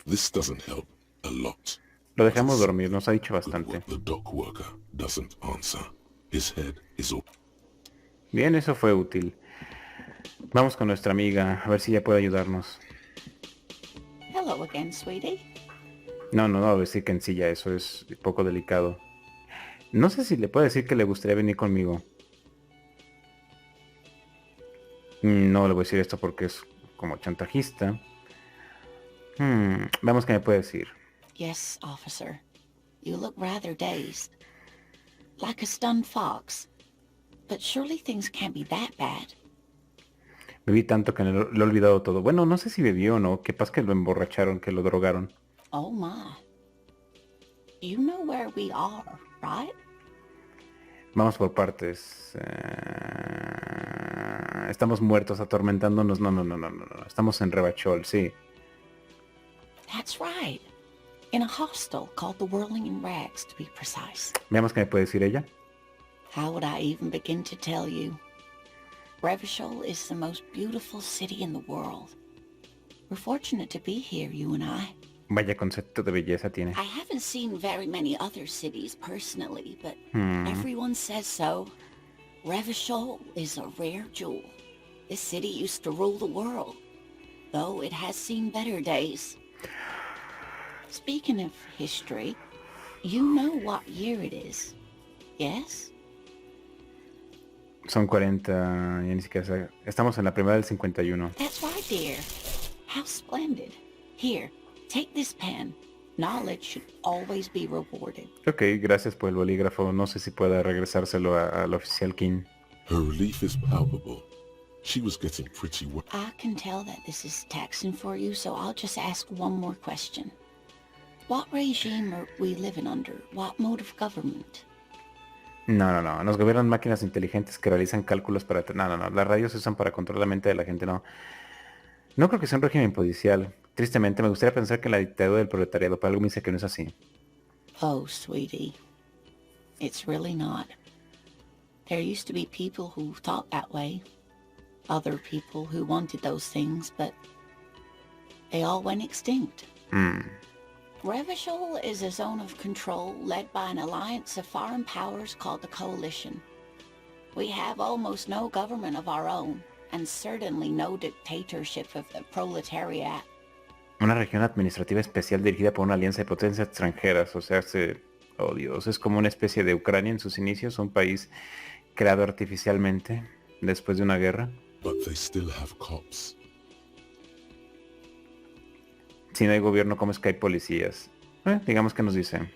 This doesn't help a lot. Lo dejamos dormir, nos ha dicho bastante. The dock worker doesn't answer. His head is all... Bien, eso fue útil. Vamos con nuestra amiga, a ver si ella puede ayudarnos. Hello again, sweetie. No, a decir que en silla, eso es poco delicado. No sé si le puedo decir que le gustaría venir conmigo. No le voy a decir esto porque es como chantajista. Veamos qué me puede decir. Yes, officer. You look rather dazed. Like a stunned fox. But surely things can't be that bad. Bebí tanto que lo he olvidado todo. Bueno, no sé si bebió o no. ¿Qué pasa que lo emborracharon, que lo drogaron? Oh my. You know where we are, right? Vamos por partes. Estamos muertos, atormentándonos. No. Estamos en Revachol, sí. That's right. In a hostel called the Whirling in Rags, to be precise. Veamos qué me puede decir ella. How would I even begin to tell you? Revachol is the most beautiful city in the world. We're fortunate to be here, you and I. Vaya concepto de belleza tiene. I haven't seen very many other cities personally, but everyone says so. Revachol is a rare jewel. This city used to rule the world, though it has seen better days. Speaking of history, you know what year it is, yes? Son 40, ya ni siquiera sé. Estamos en la primera del 51. That's right, dear. How splendid. Here, take this pen. Knowledge should always be rewarded. Ok, gracias por el bolígrafo. No sé si pueda regresárselo al oficial King. Her relief is palpable. She was getting pretty well. I can tell that this is taxing for you, so I'll just ask one more question. What regime are we living under? What mode of government? No. Nos gobiernan máquinas inteligentes que realizan cálculos para... No. Las radios se usan para controlar la mente de la gente, no. No creo que sea un régimen policial. Tristemente, me gustaría pensar que la dictadura del proletariado, pero algo me dice que no es así. Oh, sweetie. It's really not. There used to be people who thought that way. Other people who wanted those things, but they all went extinct. Revachol is a zone of control led by an alliance of foreign powers called the Coalition. We have almost no government of our own, and certainly no dictatorship of the proletariat. Una región administrativa especial dirigida por una alianza de potencias extranjeras, o sea, oh Dios, es como una especie de Ucrania en sus inicios, un país creado artificialmente después de una guerra. But they still have cops. Si no hay gobierno, ¿cómo es que hay policías? Digamos que nos dice.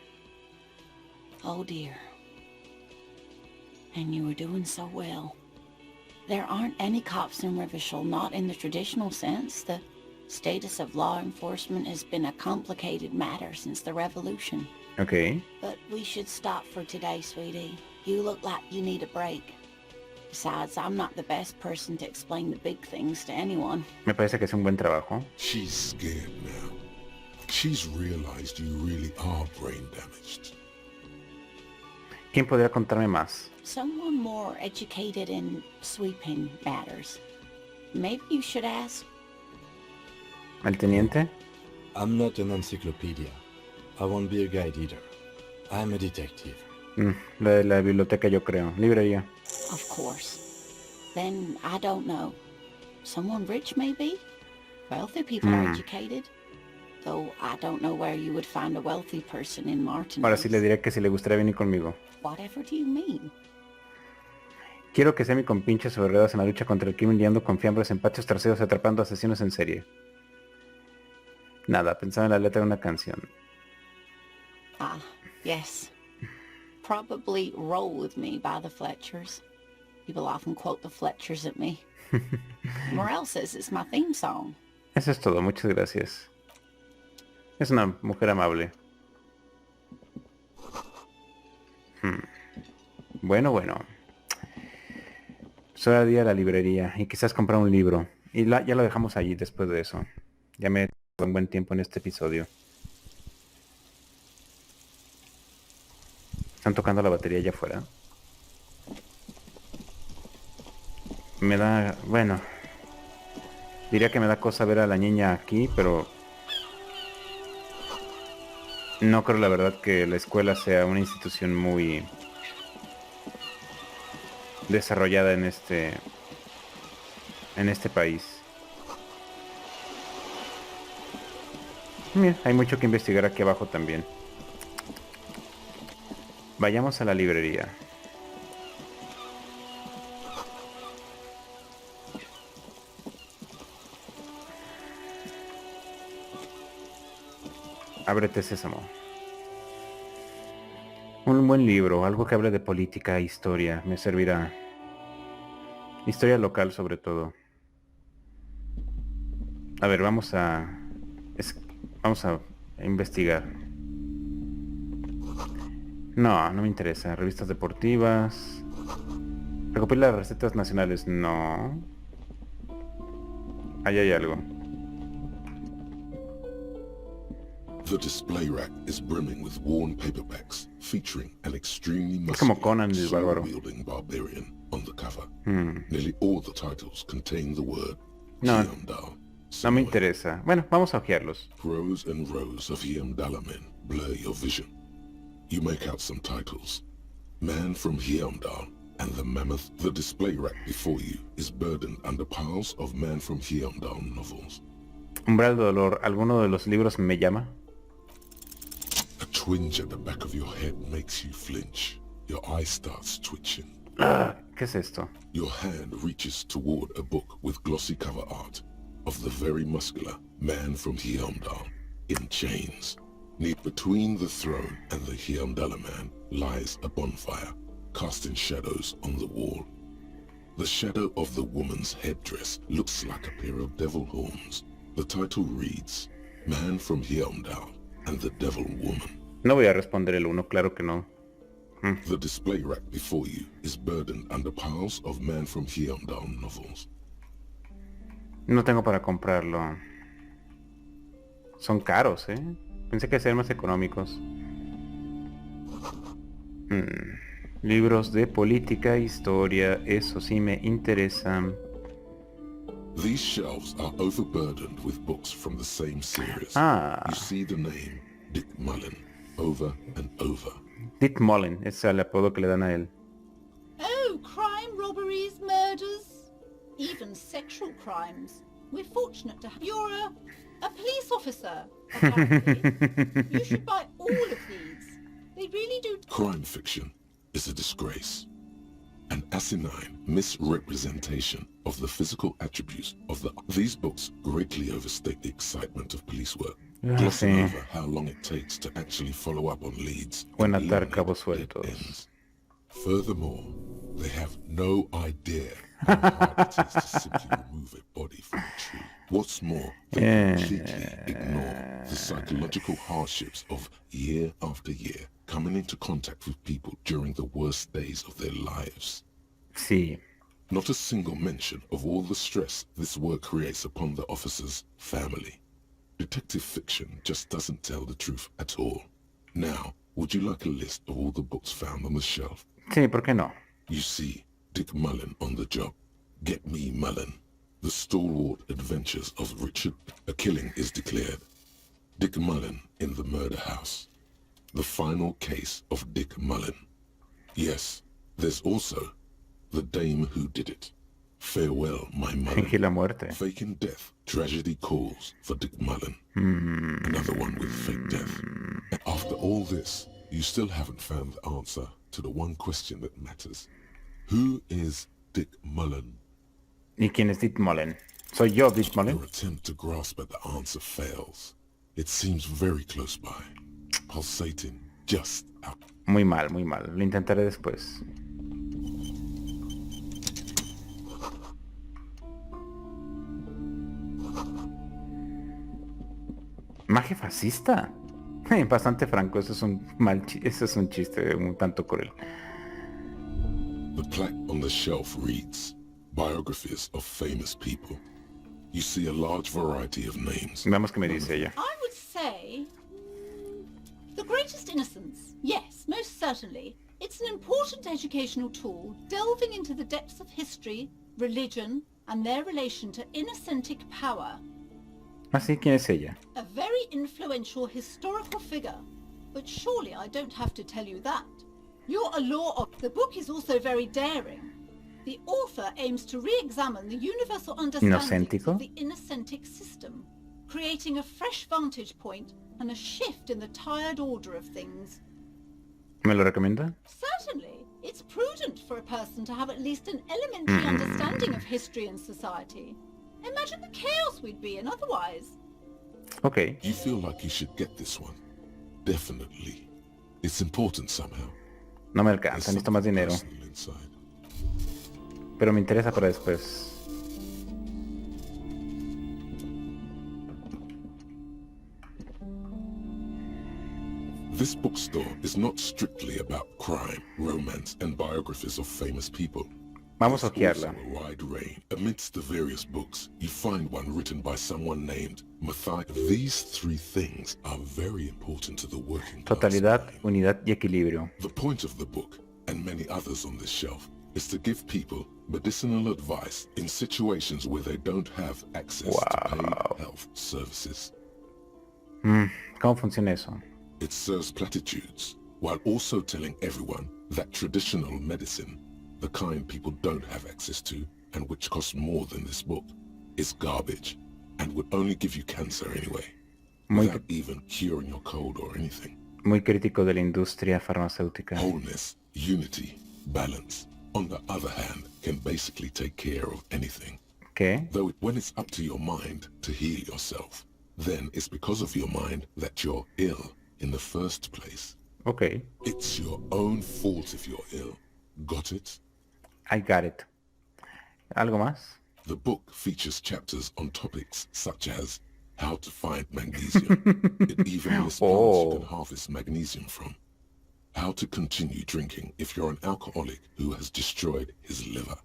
Oh dear. And you were doing so well. There aren't any cops in Revachol, not in the traditional sense. The status of law enforcement has been a complicated matter since the revolution. Okay. But we should stop for today, sweetie. You look like you need a break. Besides, I'm not the best person to explain the big things to anyone. Me parece que es un buen trabajo. She's scared now. She's realized you really are brain damaged. ¿Quién podría contarme más? Someone more educated in sweeping matters. Maybe you should ask. ¿El teniente? I'm not an encyclopedia. I won't be a guide either. I'm a detective. La de la biblioteca, yo creo. Librería. Of course. Then, I don't know. Someone rich, maybe? Wealthy people are educated. Though I don't know where you would find a wealthy person in Martin. Ahora sí le diré que si le gustaría venir conmigo. Whatever do you mean? Quiero que sea mi compinche sobre ruedas en la lucha contra el crimen liando con fiambres en patios traseros atrapando asesinos en serie. Nada, pensaba en la letra de una canción. Ah, yes. Probably Roll With Me by the Fletchers. People often quote the Fletchers at me. Morel says it's my theme song. Eso es todo, muchas gracias. Es una mujer amable. Bueno. Es hora de ir a la librería y quizás comprar un libro. Y ya lo dejamos allí después de eso. Ya me he dado un buen tiempo en este episodio. Están tocando la batería allá afuera. Me da... Bueno. Diría que me da cosa ver a la niña aquí, pero... No creo la verdad que la escuela sea una institución muy... desarrollada en este país. Mira, hay mucho que investigar aquí abajo también. Vayamos a la librería. Ábrete, Sésamo. Un buen libro, algo que hable de política e historia, me servirá. Historia local sobre todo. A ver, vamos a investigar. No me interesa. Revistas deportivas. Recopila recetas nacionales, no. Ahí hay algo. The display rack is brimming with worn paperbacks featuring an extremely Es como Conan el bárbaro. sword-wielding barbarian on the cover. Nearly all the titles contain the word No, Heimdall. no me interesa. Bueno, vamos a ojearlos. Rows and rows of Heimdall men blur your vision. You make out some titles. Man from Heimdall and the Mammoth. The display rack before you is burdened under piles of Man from Heimdall novels. Umbral de dolor, ¿alguno de los libros me llama? A twinge at the back of your head makes you flinch. Your eye starts twitching. ¿Qué es esto? Your hand reaches toward a book with glossy cover art of the very muscular Man from Heimdall in chains. Near between the throne and the Heimdall man lies a bonfire, casting shadows on the wall. The shadow of the woman's headdress looks like a pair of devil horns. The title reads, Man from Heimdall and the Devil Woman. No voy a responder el uno, claro que no. The display rack before you is burdened under piles of Man from Heimdall novels. No tengo para comprarlo. Son caros, ¿eh? Pensé que serían más económicos. Libros de política, historia, eso sí me interesan. These shelves are overburdened with books from the same series. You see the name Dick Mullen over and over. Dick Mullen, es el apodo que le dan a él. Oh, crime, robberies, murders, even sexual crimes. We're fortunate to have... You're a police officer, apparently. You should buy all of these. They really do... Crime fiction is a disgrace. An asinine misrepresentation of the physical attributes of the... These books greatly overstate the excitement of police work, glossing over how long it takes to actually follow up on leads. Buen atar cabos sueltos. Furthermore, they have no idea how hard it is to simply remove a body from a tree. What's more, they completely ignore the psychological hardships of year after year coming into contact with people during the worst days of their lives. Sí. Not a single mention of all the stress this work creates upon the officer's family. Detective fiction just doesn't tell the truth at all. Now, would you like a list of all the books found on the shelf? Sí, ¿por qué no? You see Dick Mullen on the job. Get me Mullen. The stalwart adventures of Richard. A killing is declared. Dick Mullen in the murder house. The final case of Dick Mullen. Yes, there's also the dame who did it. Farewell, my mother. Fingir la muerte. Faking death, tragedy calls for Dick Mullen. Another one with fake death. And after all this, you still haven't found the answer to the one question that matters. Who is Dick Mullen? ¿Y quién es Dick Mullen? ¿Soy yo Dick Mullen? Your attempt to grasp at the answer fails. It seems very close by, pulsating just out. Muy mal, muy mal. Lo intentaré después. ¿Magia fascista? Bastante franco, eso es un chiste un tanto cruel. The plaque on the shelf reads, Biographies of famous people. You see a large variety of names. Veamos qué me dice ella. I would say... The Greatest Innocence. Yes, most certainly. It's an important educational tool, delving into the depths of history, religion, and their relation to innocentic power. Así, ¿quién es ella? A very influential historical figure. But surely I don't have to tell you that. You're a law of... The book is also very daring. The author aims to re-examine the universal understandings of the innocentic system, creating a fresh vantage point and a shift in the tired order of things. ¿Me lo recomienda? Certainly. It's prudent for a person to have at least an elementary understanding of history and society. Imagine the chaos we'd be in otherwise. Okay. You feel like you should get this one. Definitely. It's important somehow. No me alcanza, necesito más dinero. Pero me interesa para después. This bookstore is not strictly about crime, romance, and biographies of famous people. Vamos a ojearla. A wide range. Amidst the various books, you find one written by someone named Matthias. These three things are very important to the working class. Totalidad, unidad y equilibrio. The point of the book, and many others on this shelf, is to give people medicinal advice in situations where they don't have access to paid health services. ¿Cómo funciona eso? It serves platitudes, while also telling everyone that traditional medicine, the kind people don't have access to, and which costs more than this book, is garbage, and would only give you cancer anyway, without even curing your cold or anything. Muy crítico de la industria farmacéutica. Wholeness, unity, balance, on the other hand, can basically take care of anything. ¿Qué? Though when it's up to your mind to heal yourself, then it's because of your mind that you're ill in the first place. Okay. It's your own fault if you're ill. Got it? I got it. ¿Algo más? The book features chapters on topics such as how to find magnesium. It even lists plants you can harvest magnesium from. How to continue drinking if you're an alcoholic who has destroyed his liver.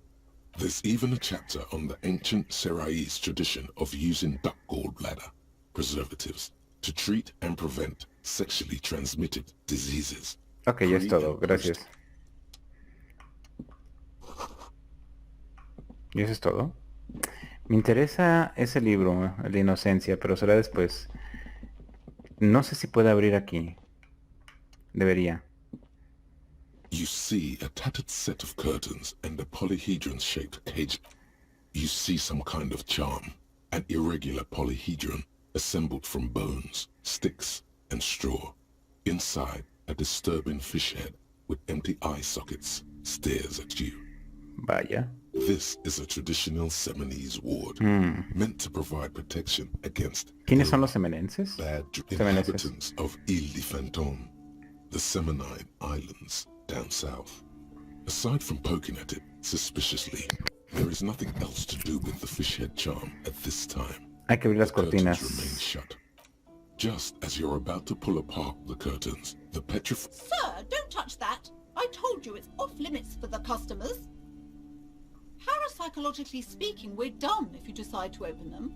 There's even a chapter on the ancient Seraïs tradition of using duck gallbladder, preservatives, to treat and prevent sexually transmitted diseases. Ok, ya es todo, gracias. ¿Y eso es todo? Me interesa ese libro, el de Inocencia, pero será después. No sé si puede abrir aquí. Debería. You see a tattered set of curtains and a polyhedron-shaped cage. You see some kind of charm, an irregular polyhedron assembled from bones, sticks, and straw. Inside, a disturbing fish head with empty eye sockets stares at you. Vaya. This is a traditional Semenese ward, meant to provide protection against ¿Quiénes son los semenenses? bad inhabitants of Ile de Fantôme, the Semenine Islands down south. Aside from poking at it suspiciously, there is nothing else to do with the fish head charm at this time. Hay que abrir las The curtains cortinas. remain shut. Just as you're about to pull apart the curtains, the Sir, don't touch that. I told you it's off limits for the customers. Parapsychologically speaking, we're done if you decide to open them.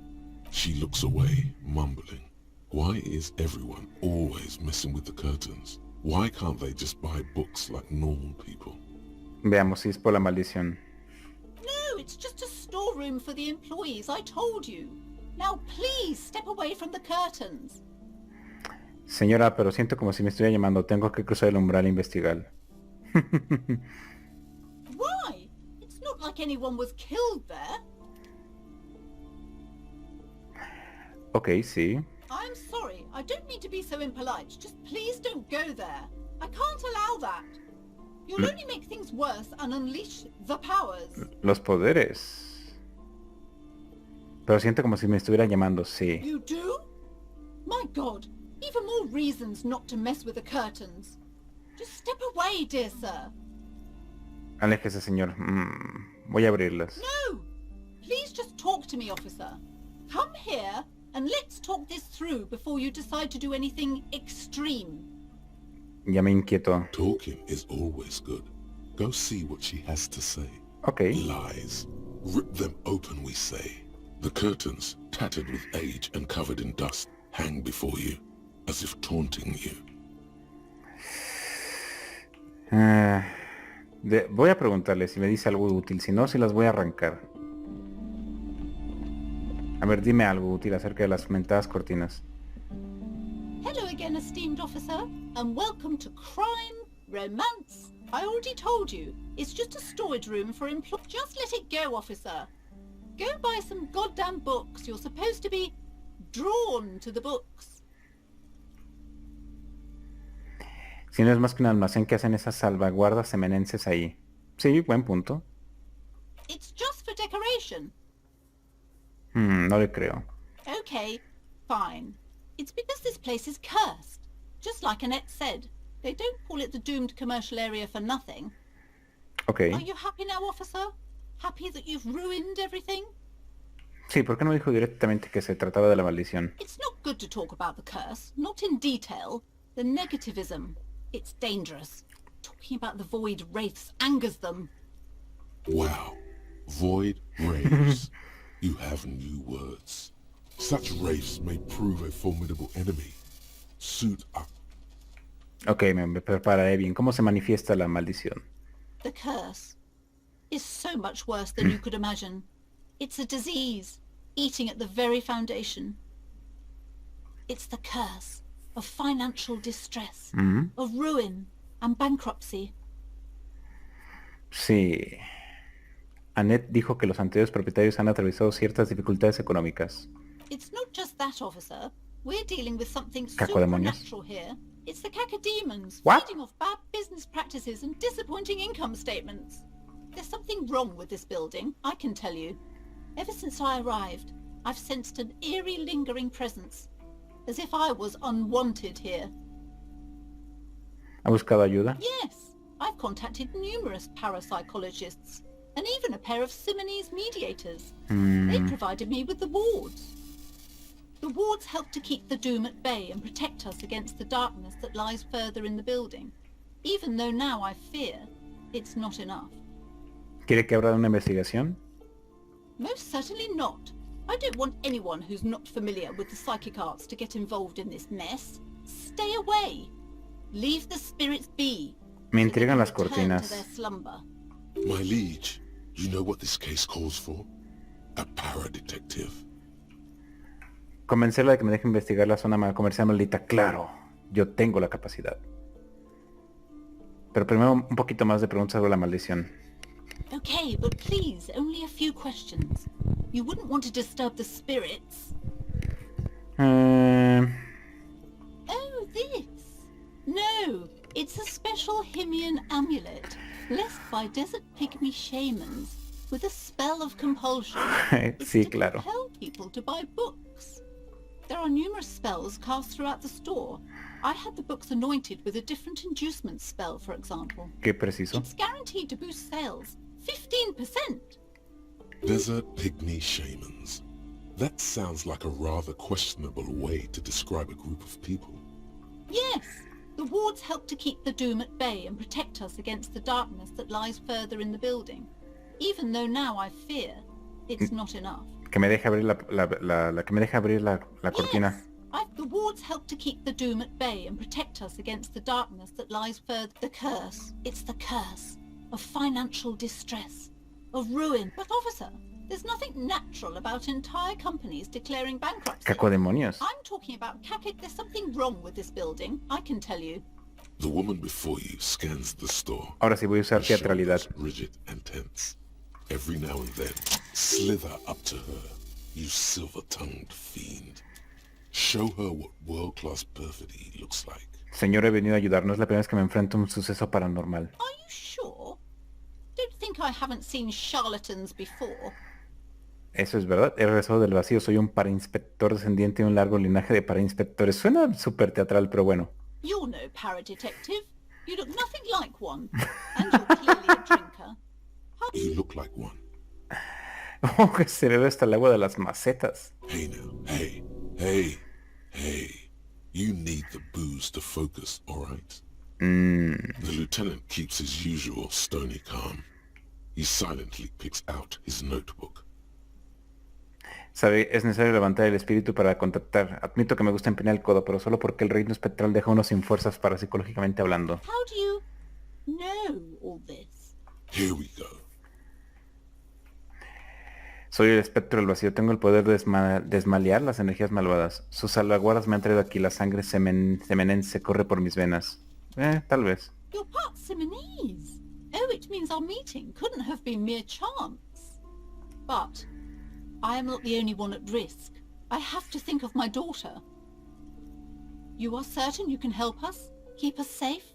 She looks away, mumbling. Why is everyone always messing with the curtains? Why can't they just buy books like normal people? Veamos si es por la maldición. No, it's just a storeroom for the employees, I told you. Now please step away from the curtains. Señora, pero siento como si me estuviera llamando. Tengo que cruzar el umbral e investigar. Why? not like anyone was killed there. Ok, sí. I'm sorry, I don't mean to be so impolite. Just please don't go there. I can't allow that. You'll only make things worse and unleash the powers. Los poderes. Pero siento como si me estuviera llamando, sí. You do? My God, even more reasons not to mess with the curtains. Just step away, dear sir. Aléjese, señor. Voy a abrirlas. No! Please just talk to me, officer. Come here and let's talk this through before you decide to do anything extreme. Ya me inquietó. Talking is always good. Go see what she has to say. Okay. Lies. Rip them open, we say. The curtains, tattered with age and covered in dust, hang before you, as if taunting you. Voy a preguntarle si me dice algo útil, si no, si las voy a arrancar. A ver, dime algo útil acerca de las mentadas cortinas. Hello again, esteemed officer, and welcome to Crime, Romance. I already told you, it's just a storage room for employees. Just let it go, officer. Go buy some goddamn books. You're supposed to be drawn to the books. Si no es más que un almacén que hacen esas salvaguardas eminences ahí. Sí, buen punto. It's just for decoration. No le creo. Okay, fine. It's because this place is cursed. Just like Annette said. They don't call it the doomed commercial area for nothing. Okay. Are you happy now, officer? Happy that you've ruined everything? Sí, ¿por qué no dijo directamente que se trataba de la maldición? It's not good to talk about the curse, not in detail. The negativism. It's dangerous. Talking about the void wraiths angers them. Wow. Void wraiths. You have new words. Such wraiths may prove a formidable enemy. Suit up. Ok, me prepararé bien. ¿Cómo se manifiesta la maldición? The curse is so much worse than you could imagine. It's a disease, eating at the very foundation. It's the curse of financial distress, of ruin and bankruptcy. Sí. Annette dijo que los anteriores propietarios han atravesado ciertas dificultades económicas. It's not just that, officer. We're dealing with something Cacodemonios. supernatural here. It's the cacodemons What? feeding off bad business practices and disappointing income statements. There's something wrong with this building, I can tell you. Ever since I arrived, I've sensed an eerie lingering presence, as if I was unwanted here. ¿Ha buscado ayuda? Yes, I've contacted numerous parapsychologists, and even a pair of Simonese mediators. They provided me with the wards. The wards help to keep the doom at bay and protect us against the darkness that lies further in the building, even though now I fear it's not enough. ¿Quiere que abra una investigación? Most certainly not. I don't want anyone who's not familiar with the psychic arts to get involved in this mess. Stay away. Leave the spirits be. Me intrigan las Return to cortinas. their slumber. My liege, you know what this case calls for? A para-detective. Convencerla de que me deje investigar la zona comercial maldita. Claro, yo tengo la capacidad. Pero primero un poquito más de preguntas sobre la maldición. Okay, but please, only a few questions. You wouldn't want to disturb the spirits. Oh, this. No, it's a special Himian amulet, blessed by desert pygmy shamans, with a spell of compulsion. It's Sí, to claro. compel people to buy books. There are numerous spells cast throughout the store. I had the books anointed with a different inducement spell, for example. Qué preciso. It's guaranteed to boost sales. 15%! Desert pygmy shamans. That sounds like a rather questionable way to describe a group of people. Yes! The wards help to keep the doom at bay and protect us against the darkness that lies further in the building. Even though now I fear it's not enough. Que me deje abrir que me deje abrir la cortina. Yes! The wards help to keep the doom at bay and protect us against the darkness that lies further. The curse. It's the curse of financial distress, of ruin. But officer, there's nothing natural about entire companies declaring bankruptcy. Cacodemonios. I'm talking about there's something wrong with this building, I can tell you. The woman before you scans the store. Ahora sí voy a usar Her teatralidad. shoulders rigid and tense. Every now and then, slither up to her, you silver-tongued fiend. Show her what world-class perfidy looks like. Señor, he venido a ayudarnos. Es la primera vez que me enfrento a un suceso paranormal. Are you sure? Don't think I haven't seen charlatans before. Eso es verdad. He regresado del vacío. Soy un parainspector descendiente de un largo linaje de parainspectores. Suena súper teatral, pero bueno. You're no para-detective. You look nothing like one. And you're clearly a drinker. You look like one. Oh, que se bebe hasta el agua de las macetas. Hey now, hey. You need the booze to focus, alright? The lieutenant keeps his usual stony calm. He silently picks out his notebook. Sabe, es necesario levantar el espíritu para contactar. Admito que me gusta empeñar el codo, pero solo porque el reino espectral deja a uno sin fuerzas para psicológicamente hablando. How do you know all this? Here we go. Soy el espectro del vacío. Tengo el poder de desmalear las energías malvadas. Sus salvaguardas me han traído aquí. La sangre semenense corre por mis venas. Tal vez. You're part Simonese. Oh, it means our meeting couldn't have been mere chance. But I am not the only one at risk. I have to think of my daughter. You are certain you can help us? Keep us safe?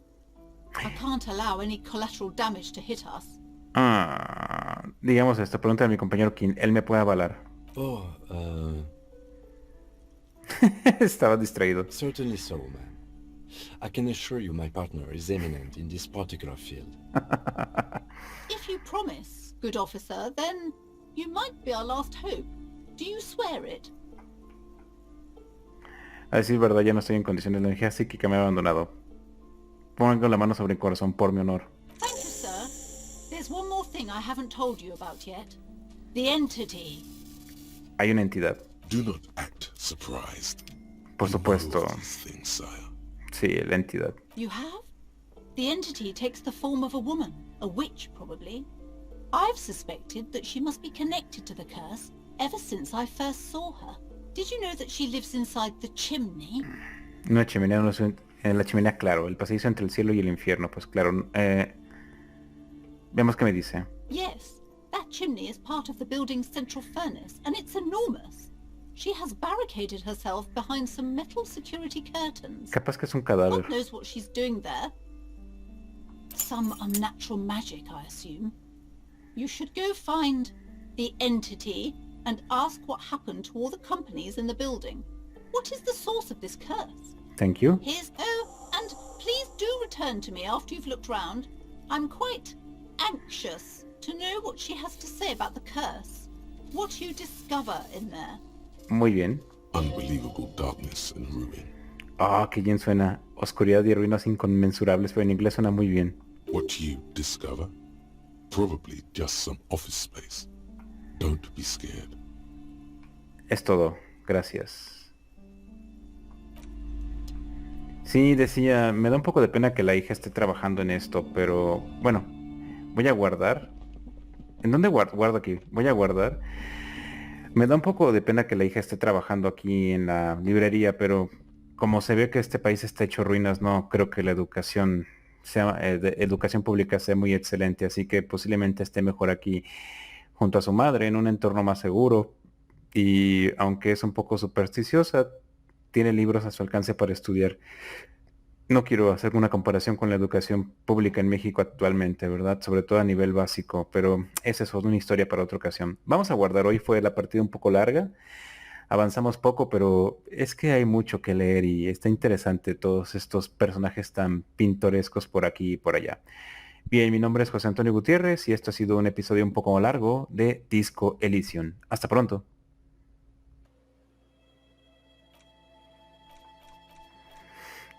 I can't allow any collateral damage to hit us. Digamos esto, pregunta a mi compañero King. Él me puede avalar. Estaba distraído. Certainly so, man. I can assure you my partner is eminent in this particular field. If you promise, good officer, then you might be our last hope. Do you swear it? A decir verdad, ya no estoy en condiciones. La energía psíquica me ha abandonado. Pongo la mano sobre el corazón por mi honor. Thank you, sir. There's one more thing I haven't told you about yet. The entity. Hay una entidad. Do not act surprised. Por supuesto. Things, sire. Sí, la entidad. You have? The entity takes the form of a woman. A witch, probably. I've suspected that she must be connected to the curse ever since I first saw her. Did you know that she lives inside the chimney? Una chimenea, no sé, en la chimenea, claro. El pasadizo entre el cielo y el infierno, pues claro. Veamos qué me dice. Yes, that chimney is part of the building's central furnace, and it's enormous. She has barricaded herself behind some metal security curtains. Capaz que es un cadáver. God knows what she's doing there. Some unnatural magic, I assume. You should go find the entity and ask what happened to all the companies in the building. What is the source of this curse? Thank you. And please do return to me after you've looked round. I'm quite anxious to know what she has to say about the curse. What you discover in there. Muy bien. Unbelievable darkness and ruin. Qué bien suena. Oscuridad y ruinas inconmensurables, pero en inglés suena muy bien. What you discover? Probably just some office space. Don't be scared. Es todo. Gracias. Sí, decía, me da un poco de pena que la hija esté trabajando en esto, pero bueno, voy a guardar. ¿En dónde guardo aquí? Voy a guardar. Me da un poco de pena que la hija esté trabajando aquí en la librería, pero como se ve que este país está hecho ruinas, no creo que la educación educación pública sea muy excelente, así que posiblemente esté mejor aquí junto a su madre en un entorno más seguro, y aunque es un poco supersticiosa, tiene libros a su alcance para estudiar. No quiero hacer una comparación con la educación pública en México actualmente, ¿verdad? Sobre todo a nivel básico, pero esa es una historia para otra ocasión. Vamos a guardar. Hoy fue la partida un poco larga, avanzamos poco, pero es que hay mucho que leer y está interesante todos estos personajes tan pintorescos por aquí y por allá. Bien, mi nombre es José Antonio Gutiérrez y esto ha sido un episodio un poco largo de Disco Elysium. Hasta pronto.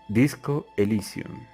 Disco Elysium.